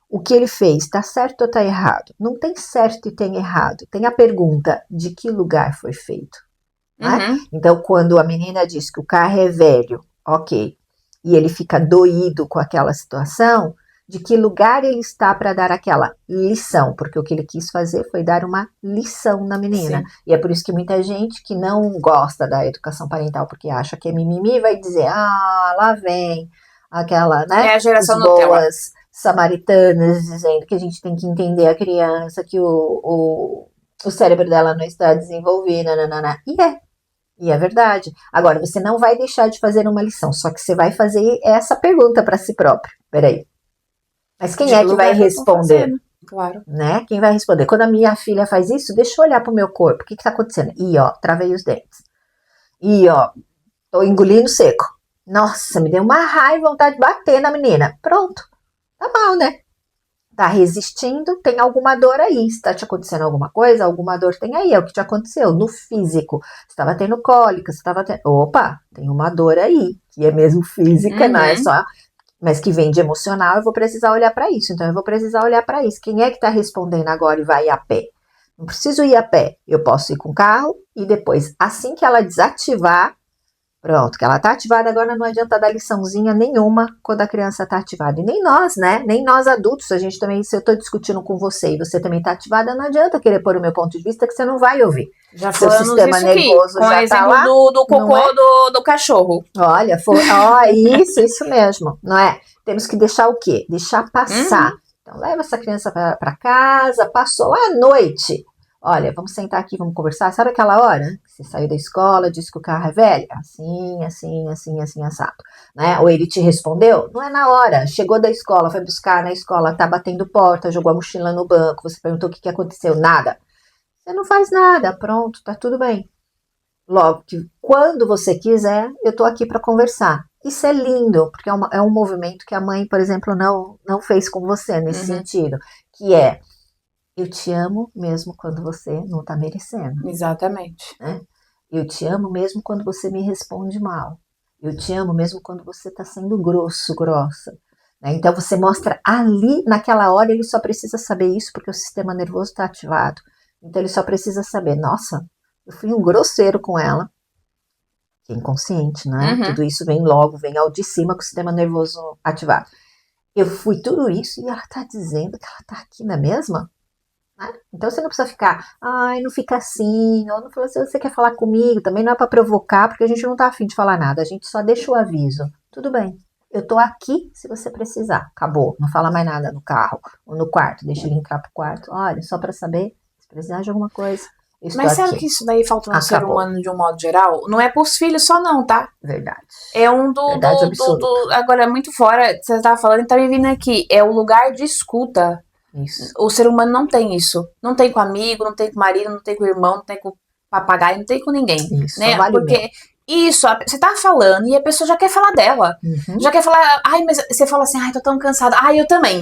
O que ele fez, está certo ou está errado? Não tem certo e tem errado. Tem a pergunta de que lugar foi feito. Né? Então, quando a menina diz que o carro é velho, ok, e ele fica doído com aquela situação, de que lugar ele está para dar aquela lição, porque o que ele quis fazer foi dar uma lição na menina. Sim. E é por isso que muita gente que não gosta da educação parental, porque acha que é mimimi, vai dizer, lá vem aquela, né, É a geração os Nutella. boas samaritanas dizendo que a gente tem que entender a criança, que o cérebro dela não está desenvolvido, nananana. E é verdade. Agora, você não vai deixar de fazer uma lição, só que você vai fazer essa pergunta para si próprio. Peraí. Mas quem é que vai responder? Claro. Né? Quem vai responder? Quando a minha filha faz isso, deixa eu olhar pro meu corpo. O que tá acontecendo? Ih, ó, travei os dentes. Ih, ó, tô engolindo seco. Nossa, me deu uma raiva, vontade de bater na menina. Pronto. Tá mal, né? Tá resistindo, tem alguma dor aí. Se tá te acontecendo alguma coisa, alguma dor tem aí. É o que te aconteceu no físico. Você estava tendo cólica, você estava tendo... Opa, tem uma dor aí, que é mesmo física, não é só... Mas que vem de emocional, eu vou precisar olhar para isso. Então, eu vou precisar olhar para isso. Quem é que tá respondendo agora e vai a pé? Não preciso ir a pé. Eu posso ir com o carro e depois, assim que ela desativar, pronto, que ela tá ativada agora, não adianta dar liçãozinha nenhuma quando a criança tá ativada. E nem nós, né? Nem nós adultos, a gente também, se eu tô discutindo com você e você também tá ativada, não adianta querer pôr o meu ponto de vista que você não vai ouvir. Já Seu falamos sistema isso aqui, nervoso com o já tá exemplo lá, do não cocô é? do cachorro. Olha, isso mesmo, não é? Temos que deixar o quê? Deixar passar. Então, leva essa criança para casa, passou lá à noite. Olha, vamos sentar aqui, vamos conversar. Sabe aquela hora que você saiu da escola, disse que o carro é velho? Assim, assado. Né? Ou ele te respondeu? Não é na hora. Chegou da escola, foi buscar na escola, tá batendo porta, jogou a mochila no banco, você perguntou o que aconteceu. Nada. Você não faz nada, pronto, tá tudo bem. Logo que quando você quiser, eu tô aqui para conversar. Isso é lindo, porque é um movimento que a mãe, por exemplo, não fez com você nesse sentido, que é, eu te amo mesmo quando você não tá merecendo. Exatamente. Né? Eu te amo mesmo quando você me responde mal. Eu te amo mesmo quando você tá sendo grossa. Né? Então você mostra ali, naquela hora, ele só precisa saber isso porque o sistema nervoso está ativado. Então ele só precisa saber, nossa, eu fui um grosseiro com ela, que é inconsciente, né? Tudo isso vem ao de cima com o sistema nervoso ativado. Eu fui tudo isso e ela tá dizendo que ela tá aqui na mesma? Né? Então você não precisa ficar, ai, não fica assim, ou não fala assim, você quer falar comigo, também não é pra provocar, porque a gente não tá afim de falar nada, a gente só deixa o aviso. Tudo bem, eu tô aqui se você precisar, acabou, não fala mais nada no carro ou no quarto, deixa ele entrar pro quarto, olha, só pra saber, se precisar de alguma coisa. Mas sabe que isso daí falta no ser humano de um modo geral? Não é pros filhos só não, tá? Verdade. É um Verdade absoluta. agora é muito fora, você tava falando e tá me vindo aqui, é o lugar de escuta. Isso. O ser humano não tem isso. Não tem com amigo, não tem com marido, não tem com irmão, não tem com papagaio, não tem com ninguém. Isso, né? só vale Porque isso, você tá falando e a pessoa já quer falar dela. Já quer falar, ai, mas você fala assim, ai, tô tão cansada. Ai, eu também.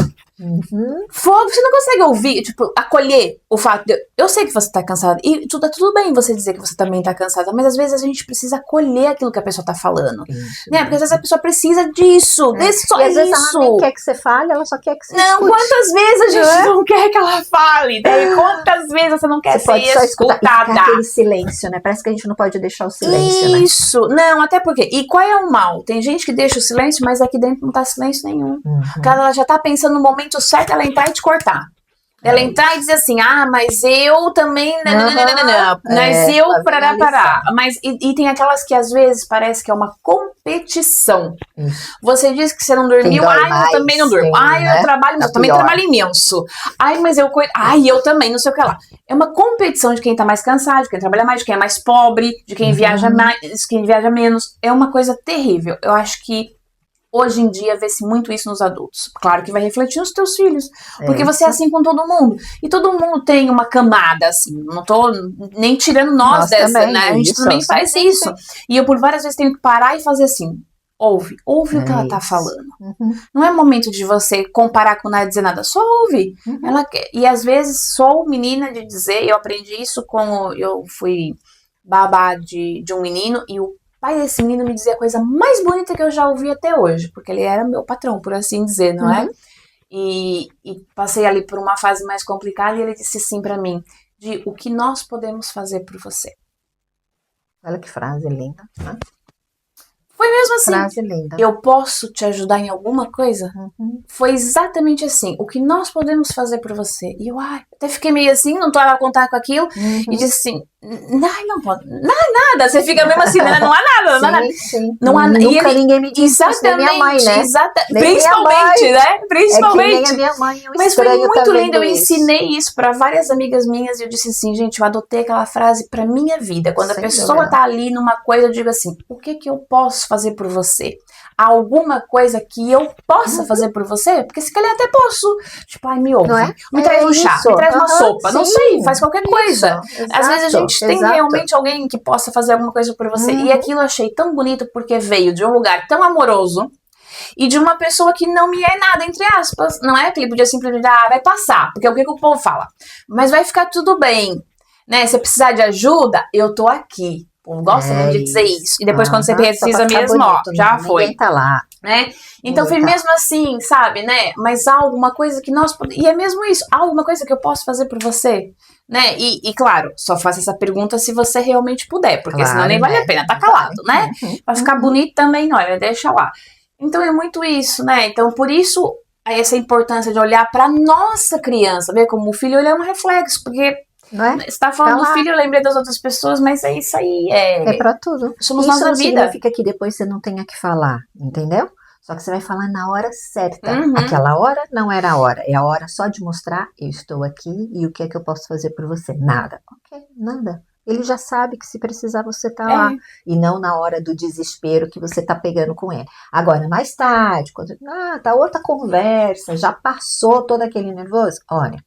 Fogo, você não consegue ouvir, tipo, acolher o fato de eu sei que você tá cansada. E tudo bem você dizer que você também tá cansada, mas às vezes a gente precisa acolher aquilo que a pessoa tá falando. Isso, né? Porque às vezes a pessoa precisa disso, desse só e às isso. vezes ela nem quer que você fale, ela só quer que você Não, escute. quantas vezes a gente não quer que ela fale? Daí, quantas vezes você não quer Você pode só escutar e escutada? ficar aquele silêncio, né? Parece que a gente não pode deixar o silêncio, né? Isso, não, até porque. E qual é o mal? Tem gente que deixa o silêncio, mas aqui dentro não tá silêncio nenhum. Porque ela já tá pensando no momento certo, ela entrar e te cortar. Ela entrar e dizer assim, mas eu também. Mas eu parará. Mas e tem aquelas que às vezes parece que é uma competição. Você diz que você não dormiu, eu também não durmo. Eu trabalho, mas eu também trabalho imenso. Mas eu eu também, não sei o que lá. É uma competição de quem tá mais cansado, de quem trabalha mais, de quem é mais pobre, de quem viaja mais, quem viaja menos. É uma coisa terrível. Eu acho que hoje em dia vê-se muito isso nos adultos. Claro que vai refletir nos teus filhos. Porque você é assim com todo mundo. E todo mundo tem uma camada, assim. Não tô nem tirando nós dessa, também, né? A gente também faz isso. E eu por várias vezes tenho que parar e fazer assim. Ouve o que ela tá falando. Não é momento de você comparar com nada e dizer nada. Só ouve. Ela quer. E às vezes sou menina de dizer, eu aprendi isso quando eu fui babá de um menino e o pai desse menino me dizia a coisa mais bonita que eu já ouvi até hoje, porque ele era meu patrão, por assim dizer, não é? E passei ali por uma fase mais complicada e ele disse assim pra mim, o que nós podemos fazer por você? Olha que frase linda, né? Foi mesmo assim. Frase linda. Eu posso te ajudar em alguma coisa? Foi exatamente assim. O que nós podemos fazer por você? E eu até fiquei meio assim, não tô a contar com aquilo. E disse assim, não pode, nada. Você fica mesmo assim, né? Não há nada, não há nada. Sim. Não há, Nunca ninguém me disse isso, nem minha mãe, né? Principalmente, né? Principalmente. É que nem a minha mãe, Mas foi muito lindo, eu isso. ensinei isso para várias amigas minhas e eu disse assim, gente, eu adotei aquela frase pra minha vida. Quando a pessoa tá ali numa coisa, eu digo assim, o que eu posso fazer por você? Há alguma coisa que eu possa fazer por você? Porque se calhar até posso, tipo, me ouve, me traz um chá, me traz uma sopa, não sei, faz qualquer coisa. Às vezes a gente tem realmente alguém que possa fazer alguma coisa por você. E aquilo eu achei tão bonito porque veio de um lugar tão amoroso, e de uma pessoa que não me é nada, entre aspas. Não é que ele podia simplesmente, vai passar. Porque o que o povo fala? Mas vai ficar tudo bem, né? Se precisar de ajuda, eu tô aqui. O povo gosta mesmo de dizer isso. E depois quando você precisa mesmo, bonito, já foi. Ninguém tá lá. Né? Então foi mesmo assim, sabe, né? Mas há alguma coisa que nós podemos... E é mesmo isso. Há alguma coisa que eu posso fazer por você? Né? E claro, só faça essa pergunta se você realmente puder. Porque senão nem vale a pena. Tá calado, né? Pra ficar bonito também, não. Deixa lá. Então é muito isso, né? Então por isso essa importância de olhar para nossa criança, ver como o filho ele é um reflexo, porque você está falando do filho, eu lembrei das outras pessoas, mas é isso aí, é para tudo. Somos isso nossa não vida. Significa que depois você não tenha que falar, entendeu? Só que você vai falar na hora certa. Aquela hora não era a hora, é a hora só de mostrar eu estou aqui e o que é que eu posso fazer por você. Nada. Ok, nada. Ele já sabe que se precisar você tá lá. E não na hora do desespero que você tá pegando com ele. Agora, mais tarde, quando tá outra conversa, já passou todo aquele nervoso. Olha,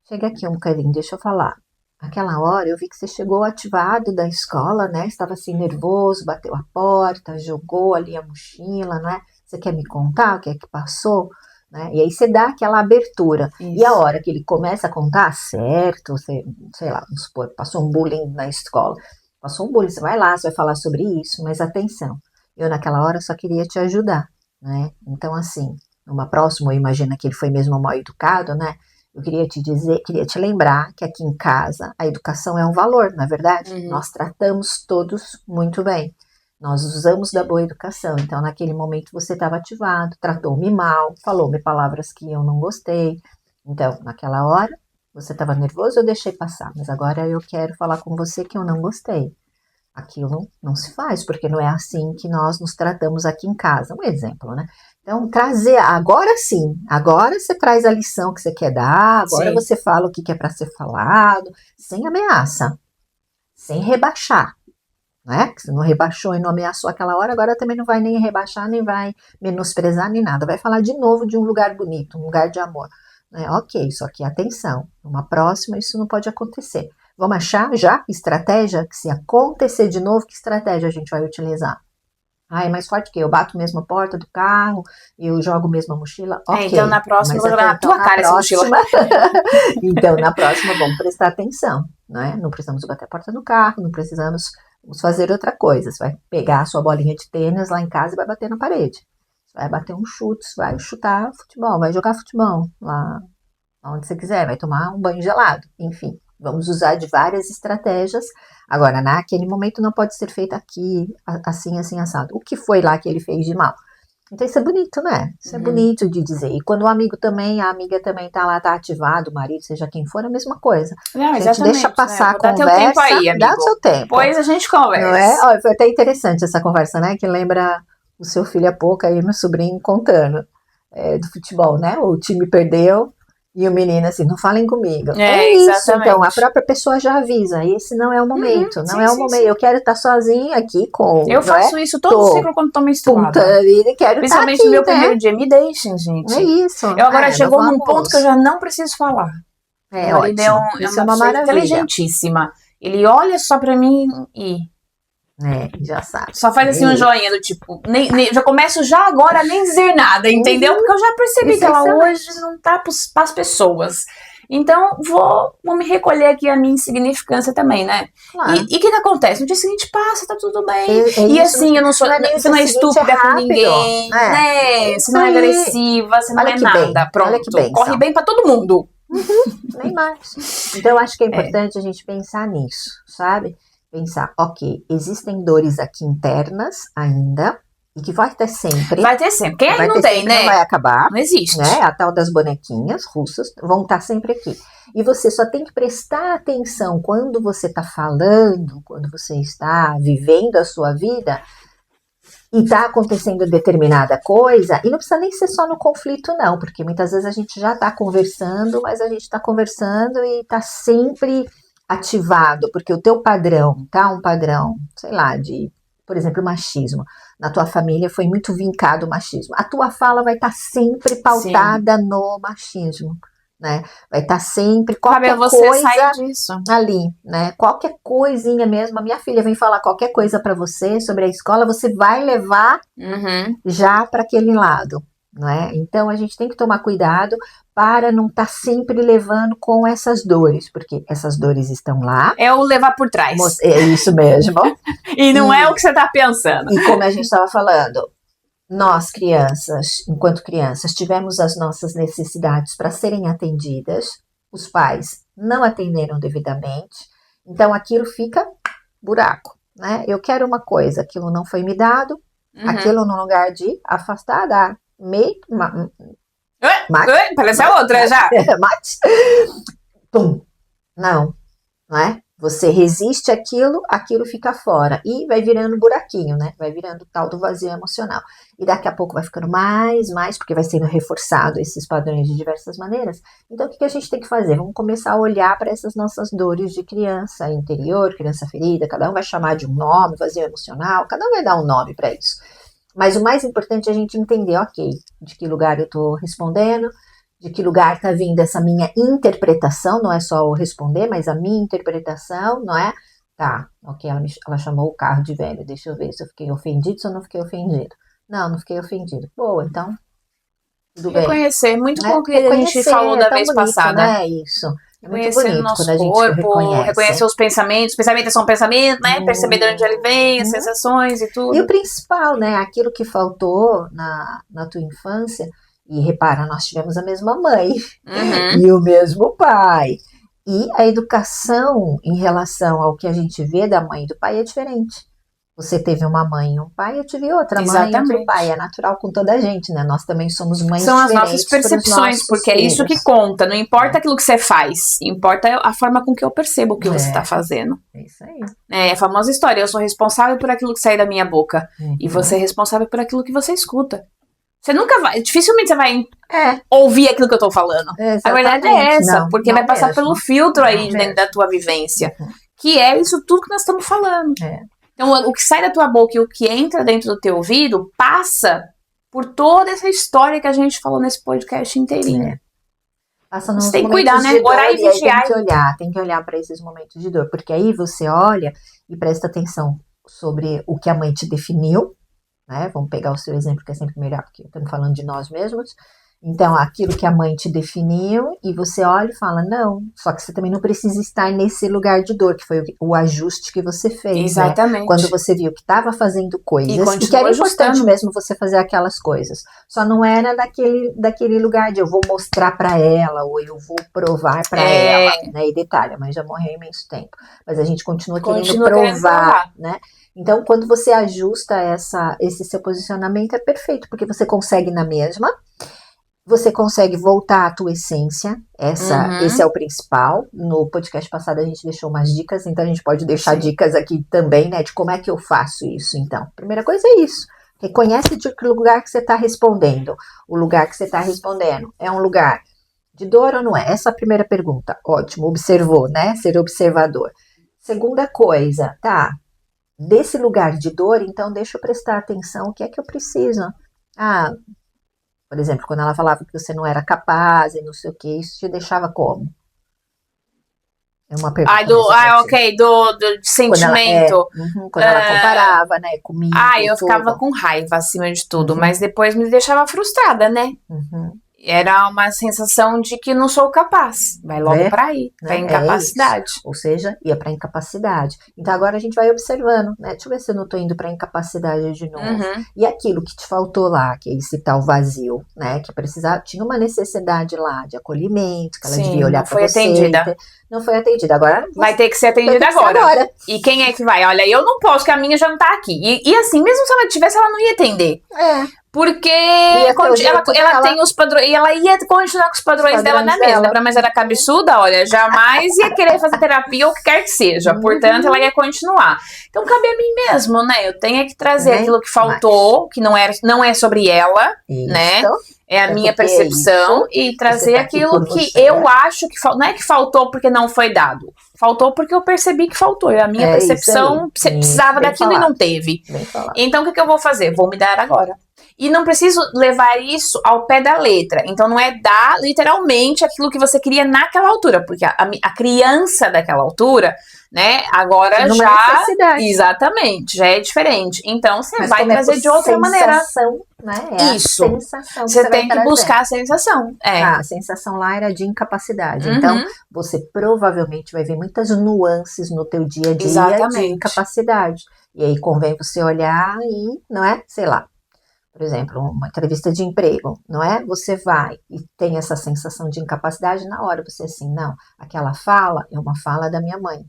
chega aqui um bocadinho, deixa eu falar. Aquela hora eu vi que você chegou ativado da escola, né? Estava assim nervoso, bateu a porta, jogou ali a mochila, não é? Você quer me contar o que é que passou? Né? E aí você dá aquela abertura. Isso. E a hora que ele começa a contar, certo, você, sei lá, vamos supor, passou um bullying na escola. Passou um bullying, você vai lá, você vai falar sobre isso, mas atenção, eu naquela hora só queria te ajudar, né? Então assim, numa próxima, imagina que ele foi mesmo mal educado, né? Eu queria te dizer, queria te lembrar que aqui em casa a educação é um valor, não é verdade? Nós tratamos todos muito bem. Nós usamos da boa educação, então naquele momento você estava ativado, tratou-me mal, falou-me palavras que eu não gostei. Então, naquela hora, você estava nervoso, eu deixei passar, mas agora eu quero falar com você que eu não gostei. Aquilo não se faz, porque não é assim que nós nos tratamos aqui em casa. Um exemplo, né? Então, trazer, agora sim, agora você traz a lição que você quer dar, agora você fala o que é para ser falado, sem ameaça, sem rebaixar. Né? Você não rebaixou e não ameaçou aquela hora, agora também não vai nem rebaixar, nem vai menosprezar, nem nada. Vai falar de novo de um lugar bonito, um lugar de amor. Né? Ok, só que atenção, numa próxima isso não pode acontecer. Vamos achar já estratégia, que se acontecer de novo, que estratégia a gente vai utilizar? É mais forte que eu bato mesmo a porta do carro, eu jogo mesmo a mochila, ok. Então na próxima eu vou jogar na tua cara essa mochila. Então na próxima vamos prestar atenção, né? Não precisamos bater a porta do carro, não precisamos fazer outra coisa. Você vai pegar a sua bolinha de tênis lá em casa e vai bater na parede. Você vai bater um chute, você vai chutar futebol, vai jogar futebol lá onde você quiser, vai tomar um banho gelado, enfim. Vamos usar de várias estratégias. Agora, naquele momento não pode ser feito aqui, assim, assim, assado. O que foi lá que ele fez de mal? Então isso é bonito, né? Isso é bonito de dizer. E quando o amigo também, a amiga também tá lá, tá ativado, o marido, seja quem for, a mesma coisa. Não, a gente deixa passar a conversa. Dá teu tempo aí, amigo. Dá o seu tempo. Depois a gente conversa. Não é? Olha, foi até interessante essa conversa, né? Que lembra o seu filho há pouco aí, meu sobrinho contando do futebol, né? O time perdeu. E o menino assim, não falem comigo. É isso, exatamente. Então a própria pessoa já avisa. Esse não é o momento, não é o momento. Eu quero estar sozinha aqui com... Eu faço isso todo ciclo quando tô menstruada. Principalmente no meu primeiro dia. Me deixem, gente. É isso. Eu agora chegou num ponto que eu já não preciso falar. É ótimo. Isso é uma maravilha. Inteligentíssima. Ele olha só pra mim e... já sabe. Só faz assim um joinha do tipo, já começo já agora a nem dizer nada, entendeu? Porque eu já percebi que ela hoje não tá pras pessoas. Então, vou me recolher aqui a minha insignificância também, né? Claro. E o que acontece? No dia seguinte passa, tá tudo bem. E assim, eu não sou, você não é estúpida com ninguém, né? Você não é agressiva, você não é nada. Pronto, corre bem pra todo mundo. Nem mais. Então, eu acho que é importante a gente pensar nisso, sabe? pensar, ok, existem dores aqui internas ainda, e que vai ter sempre. Vai ter sempre. Quem aí não tem, né? Não vai acabar. Não existe. Né? A tal das bonequinhas russas vão estar sempre aqui. E você só tem que prestar atenção quando você está falando, quando você está vivendo a sua vida e está acontecendo determinada coisa, e não precisa nem ser só no conflito, não, porque muitas vezes a gente já está conversando, mas a gente está conversando e está sempre ativado, porque o teu padrão, tá? Um padrão, sei lá, de, por exemplo, machismo. Na tua família foi muito vincado o machismo. A tua fala vai estar sempre pautada no machismo, né? Vai estar sempre qualquer coisa ali, né? Qualquer coisinha mesmo. A minha filha vem falar qualquer coisa para você sobre a escola, você vai levar já para aquele lado, né? Então a gente tem que tomar cuidado para não estar sempre levando com essas dores, porque essas dores estão lá. É o levar por trás. É isso mesmo. E não é o que você está pensando. E como a gente estava falando, nós crianças, enquanto crianças, tivemos as nossas necessidades para serem atendidas, os pais não atenderam devidamente, então aquilo fica buraco, né? Eu quero uma coisa, aquilo não foi me dado, aquilo no lugar de afastar, dar parece a outra já. Mate. Pum. Não é? Você resiste àquilo, aquilo fica fora. E vai virando buraquinho, né? Vai virando o tal do vazio emocional. E daqui a pouco vai ficando mais, porque vai sendo reforçado esses padrões de diversas maneiras. Então, o que a gente tem que fazer? Vamos começar a olhar para essas nossas dores de criança interior, criança ferida. Cada um vai chamar de um nome, vazio emocional. Cada um vai dar um nome para isso. Mas o mais importante é a gente entender, ok, de que lugar eu estou respondendo, de que lugar está vindo essa minha interpretação, não é só eu responder, mas a minha interpretação, não é? Tá, ok, ela chamou o carro de velho, deixa eu ver se eu fiquei ofendido, se eu não fiquei ofendido. Não fiquei ofendido. Boa, então, tudo bem. Reconhecer, muito bom que a gente falou da vez passada. Né? Isso. É muito reconhecer bonito o nosso quando a gente corpo, reconhecer os pensamentos. Os pensamentos são pensamentos, né? Perceber de onde ele vem, as sensações e tudo. E o principal, né? Aquilo que faltou na tua infância. E repara, nós tivemos a mesma mãe e o mesmo pai. E a educação em relação ao que a gente vê da mãe e do pai é diferente. Você teve uma mãe e um pai, eu tive outra mãe e outro pai. É natural com toda a gente, né? Nós também somos mães São diferentes. São as nossas percepções, porque é isso que conta. Não importa aquilo que você faz, importa a forma com que eu percebo o que você está fazendo. É isso aí. É a famosa história, eu sou responsável por aquilo que sai da minha boca. E você é responsável por aquilo que você escuta. Você nunca vai, dificilmente você vai ouvir aquilo que eu tô falando. A verdade é essa, porque vai passar pelo filtro aí dentro da tua vivência. Que é isso tudo que nós estamos falando. Então, o que sai da tua boca e o que entra dentro do teu ouvido passa por toda essa história que a gente falou nesse podcast inteirinho. Você tem que cuidar, né? Orar e vigiar. Tem que olhar para esses momentos de dor, porque aí você olha e presta atenção sobre o que a mãe te definiu, né? Vamos pegar o seu exemplo, que é sempre melhor, porque estamos falando de nós mesmos. Então, aquilo que a mãe te definiu, e você olha e fala, não, só que você também não precisa estar nesse lugar de dor, que foi o ajuste que você fez. Exatamente. Né? Quando você viu que estava fazendo coisas, e que era importante mesmo você fazer aquelas coisas. Só não era daquele lugar de eu vou mostrar para ela, ou eu vou provar para ela, né? E detalhe, a mãe já morreu há imenso tempo. Mas a gente continua querendo provar, né? Então, quando você ajusta esse seu posicionamento, é perfeito, porque você consegue na mesma. Você consegue voltar à tua essência, esse é o principal. No podcast passado a gente deixou umas dicas, então a gente pode deixar dicas aqui também, né, de como é que eu faço isso, então. Primeira coisa é isso, reconhece de que lugar que você está respondendo. O lugar que você está respondendo é um lugar de dor ou não é? Essa é a primeira pergunta, ótimo, observou, né, ser observador. Segunda coisa, desse lugar de dor, então deixa eu prestar atenção, o que é que eu preciso? Por exemplo, quando ela falava que você não era capaz e não sei o que, isso te deixava como? É uma pergunta. Do sentimento. Quando ela comparava, né, comigo. Eu ficava com raiva acima de tudo, mas depois me deixava frustrada, né? Era uma sensação de que não sou capaz. Vai logo Né? pra aí, Né? pra incapacidade. Ou seja, ia para incapacidade. Então agora a gente vai observando, né? Deixa eu ver se eu não estou indo para incapacidade de novo. Uhum. E aquilo que te faltou lá, que é esse tal vazio, né? Que precisava, tinha uma necessidade lá de acolhimento, que ela devia Sim, olhar não para foi você. atendida. Não foi atendida. Agora Vai ter que ser vai atendida ter que ser agora. agora. E quem é que vai? Olha, eu não posso, que a minha já não tá aqui. E assim, mesmo se ela tivesse, ela não ia atender. Porque Ia ter o jeito ela dela. tem os padrões. E ela ia continuar com os padrões dela na padrões mesma. dela. Mas era cabeçuda, olha, jamais ia querer fazer terapia ou o que quer que seja. Portanto, ela ia continuar. Então, cabe a mim mesmo, né? Eu tenho que trazer Né? aquilo que faltou, que não é sobre ela, né? Isso. É a É minha porque é percepção isso. e trazer tá aqui aquilo por que você, eu né? acho que faltou. Não é que faltou porque não foi dado. Faltou porque eu percebi que faltou. A minha É isso percepção aí. precisava Bem daquilo e falado. não teve. Bem falado. Então, o que eu vou fazer? Vou me dar agora. E não preciso levar isso ao pé da letra. Então, não é dar literalmente aquilo que você queria naquela altura. Porque a criança daquela altura, né, agora Numa já... necessidade. Exatamente, já é diferente. Então, você Mas vai como é trazer por de outra maneira. sensação, né? É Isso. a sensação que Você vai tem que trazer. buscar a sensação. A sensação lá era de incapacidade. Uhum. Então, você provavelmente vai ver muitas nuances no teu dia a dia Exatamente. de incapacidade. E aí convém você olhar e, não é? Sei lá. Por exemplo, uma entrevista de emprego, não é? Você vai e tem essa sensação de incapacidade na hora. Você assim, não, aquela fala é uma fala da minha mãe.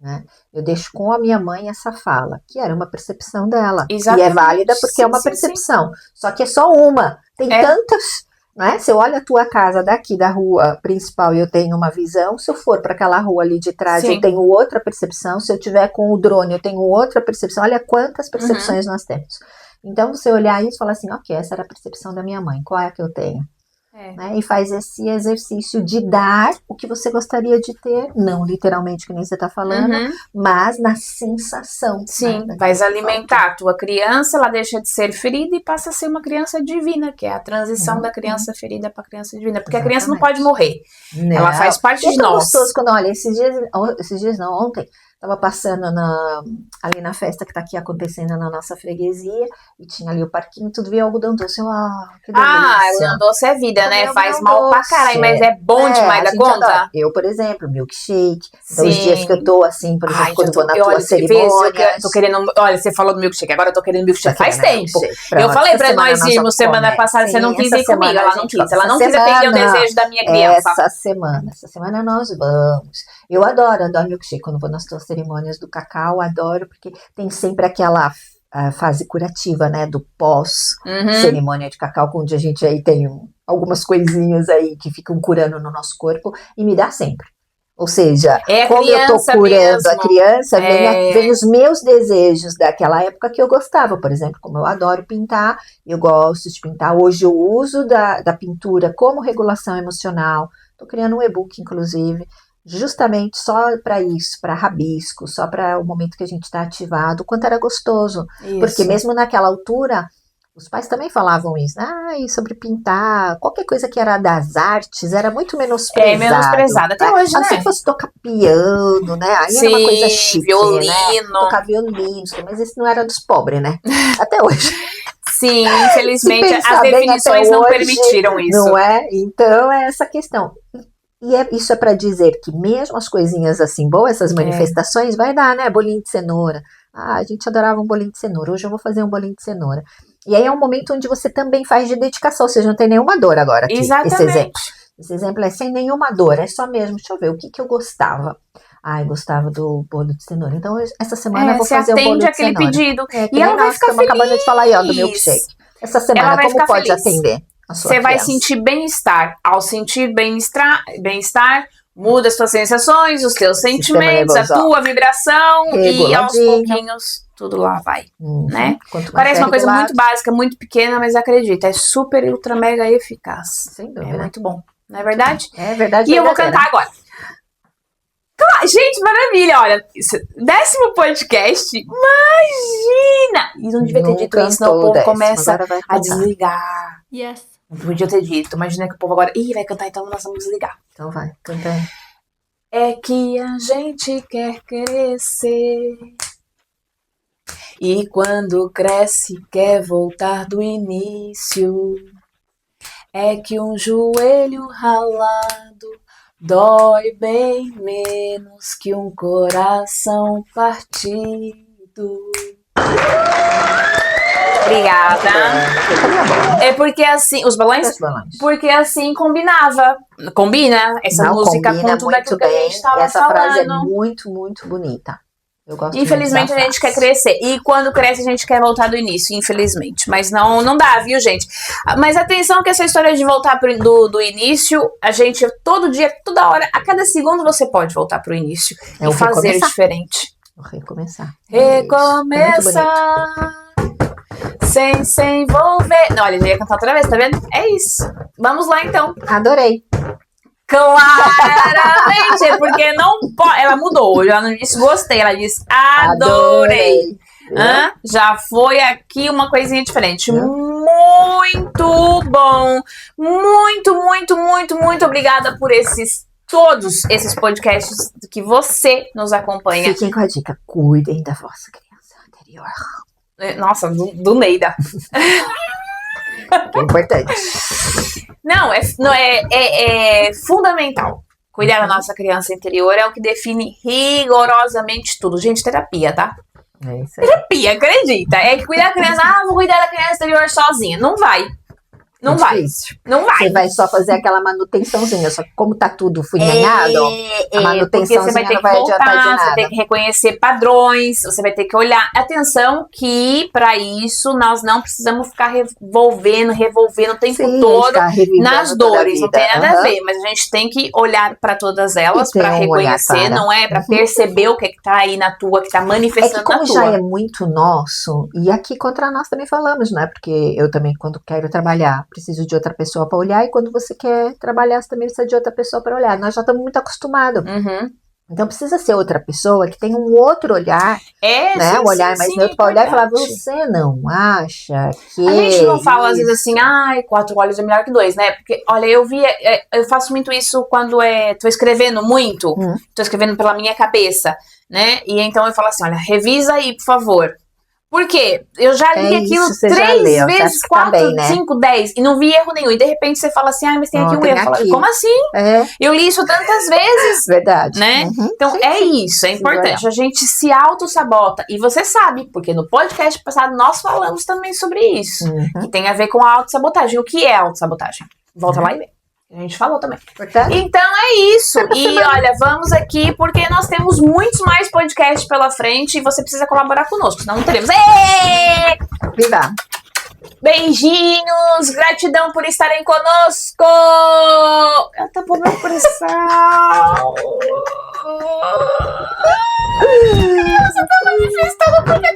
Né? Eu deixo com a minha mãe essa fala, que era uma percepção dela. Exatamente. E é válida porque é uma percepção. Só que é só uma. Tem tantas, né? Se eu olho a tua casa daqui da rua principal e eu tenho uma visão, se eu for para aquela rua ali de trás, eu tenho outra percepção. Se eu tiver com o drone, eu tenho outra percepção. Olha quantas percepções nós temos. Então, você olhar isso e falar assim, ok, essa era a percepção da minha mãe, qual é a que eu tenho? Né? E faz esse exercício de dar o que você gostaria de ter, não literalmente que nem você está falando, mas na sensação. Sim, né? vais alimentar a tua criança, ela deixa de ser ferida e passa a ser uma criança divina, que é a transição da criança ferida para a criança divina, porque a criança não pode morrer, ela faz parte de nós. Gostoso quando, olha, esses dias não, ontem, estava passando ali na festa que está aqui acontecendo na nossa freguesia, e tinha ali o parquinho, tudo via algodão doce. Que delícia. Algodão doce é vida, né? Faz mal pra caralho, mas é bom demais da conta. Adora. Eu, por exemplo, milkshake. Então, os dias que eu tô assim, por exemplo, quando vou na tua cerimônia. Olha, você falou do milkshake, agora eu tô querendo milkshake faz tempo. Eu falei pra nós irmos semana passada, você não quis ir comigo, ela não quis. Ela não quis atender o desejo da minha criança. Essa semana nós vamos. Eu adoro milkshake quando vou nas tuas cerimônias do cacau, adoro, porque tem sempre aquela fase curativa, né, do pós-cerimônia de cacau, onde a gente aí tem algumas coisinhas aí que ficam curando no nosso corpo, e me dá sempre. Ou seja, como eu tô curando a criança, vem os meus desejos daquela época que eu gostava. Por exemplo, como eu adoro pintar, eu gosto de pintar. Hoje eu uso da pintura como regulação emocional. Tô criando um e-book, inclusive, justamente só para isso, para rabisco, só para o momento que a gente está ativado, o quanto era gostoso. Isso. Porque mesmo naquela altura, os pais também falavam isso, sobre pintar, qualquer coisa que era das artes, era muito menosprezado. Menosprezado, até hoje, né? Se fosse tocar piano, né? Aí era uma coisa chique, violino. Né? Tocar violino, mas esse não era dos pobres, né? Até hoje. Sim, infelizmente as definições não permitiram isso. Não é? Então é essa questão. E isso é para dizer que mesmo as coisinhas assim boas, essas manifestações, vai dar, né? Bolinho de cenoura. A gente adorava um bolinho de cenoura. Hoje eu vou fazer um bolinho de cenoura. E aí é um momento onde você também faz de dedicação. Ou seja, não tem nenhuma dor agora aqui. Exatamente. Esse exemplo é sem nenhuma dor. É só mesmo, deixa eu ver, o que eu gostava. Eu gostava do bolo de cenoura. Então, essa semana eu vou fazer o bolo de cenoura. Pedido. E ela vai ficar feliz. Acabando de falar aí, ó, do milkshake. Essa semana, como pode atender? Você vai sentir bem-estar. Ao sentir bem-estar, muda as suas sensações, os teus sentimentos, a tua vibração e aos pouquinhos tudo lá vai, né? Parece uma coisa muito básica, muito pequena, mas acredita, é super, ultra, mega eficaz. Sem dúvida. É muito bom, não é verdade? É verdade. E eu vou cantar agora. Gente, maravilha, olha, 10º podcast, imagina! E não devia ter dito isso, senão o povo começa a desligar. Yes. Não podia ter dito. Imagina que o povo agora... vai cantar, então nós vamos desligar. Então vai, canta aí. É que a gente quer crescer. E quando cresce, quer voltar do início. É que um joelho ralado dói bem menos que um coração partido. Obrigada. É porque assim, os balões? Porque assim combina essa Não, música combina com tudo muito aquilo que a bem. gente estava Essa falando. frase é muito, muito bonita. Eu gosto Infelizmente muito a da gente quer frase. crescer. E quando cresce a gente quer voltar do início, infelizmente. Mas não dá, viu, gente? Mas atenção que essa história de voltar do início, a gente todo dia, toda hora, a cada segundo você pode voltar pro início É e o fazer recomeçar. diferente. Vou recomeçar. Recomeçar sem se envolver. Não, olha, eu ia cantar outra vez, tá vendo? É isso. Vamos lá então. Adorei. Claramente, é porque não pode. Ela mudou. Ela não disse gostei, ela disse adorei. Já foi aqui uma coisinha diferente. Muito bom. Muito, muito, muito, muito obrigada por todos esses podcasts que você nos acompanha. Fiquem com a dica. Cuidem da vossa criança interior. Nossa, do Neida. Que é importante. Não, é fundamental. Cuidar da nossa criança interior é o que define rigorosamente tudo. Gente, terapia, tá? É isso aí. Terapia, acredita. É que cuidar da criança, vou cuidar da criança interior sozinha. Não vai. Não vai. Difícil. Não vai. Você vai só fazer aquela manutençãozinha. Só que como tá tudo funhanhado, a manutençãozinha você vai ter não que vai voltar, adiantar de você nada. vai ter que reconhecer padrões, você vai ter que olhar. Atenção que, para isso, nós não precisamos ficar revolvendo o tempo todo nas dores. Não tem nada a ver, mas a gente tem que olhar para todas elas, para reconhecer, não é? Para perceber o que tá aí na tua, que tá manifestando na tua. É que como já é muito nosso, e aqui contra nós também falamos, não é? Porque eu também, quando quero trabalhar, preciso de outra pessoa para olhar, e quando você quer trabalhar, você também precisa de outra pessoa para olhar. Nós já estamos muito acostumados. Então precisa ser outra pessoa que tem um outro olhar, né? Sim, um olhar mais neutro para olhar e falar, você não acha que... A gente não fala às vezes assim, 4 olhos é melhor que 2, né? Porque, olha, eu faço muito isso quando tô escrevendo muito, tô escrevendo pela minha cabeça, né? E então eu falo assim, olha, revisa aí, por favor. Por quê? Eu já li aquilo 3 vezes, 4, 5, 10 e não vi erro nenhum. E de repente você fala assim, mas tem aqui um erro. Eu falo, como assim? Eu li isso tantas vezes. Verdade. Né? Então isso, é importante. A gente se auto-sabota. E você sabe, porque no podcast passado nós falamos também sobre isso. Que tem a ver com a auto-sabotagem. O que é auto-sabotagem? Volta lá e vê. A gente falou também. Então é isso. E olha, vamos aqui porque nós temos muitos mais podcasts pela frente e você precisa colaborar conosco, senão não teremos. Viva! Beijinhos, gratidão por estarem conosco. Ela tá por meu coração. Você tá manifestando porque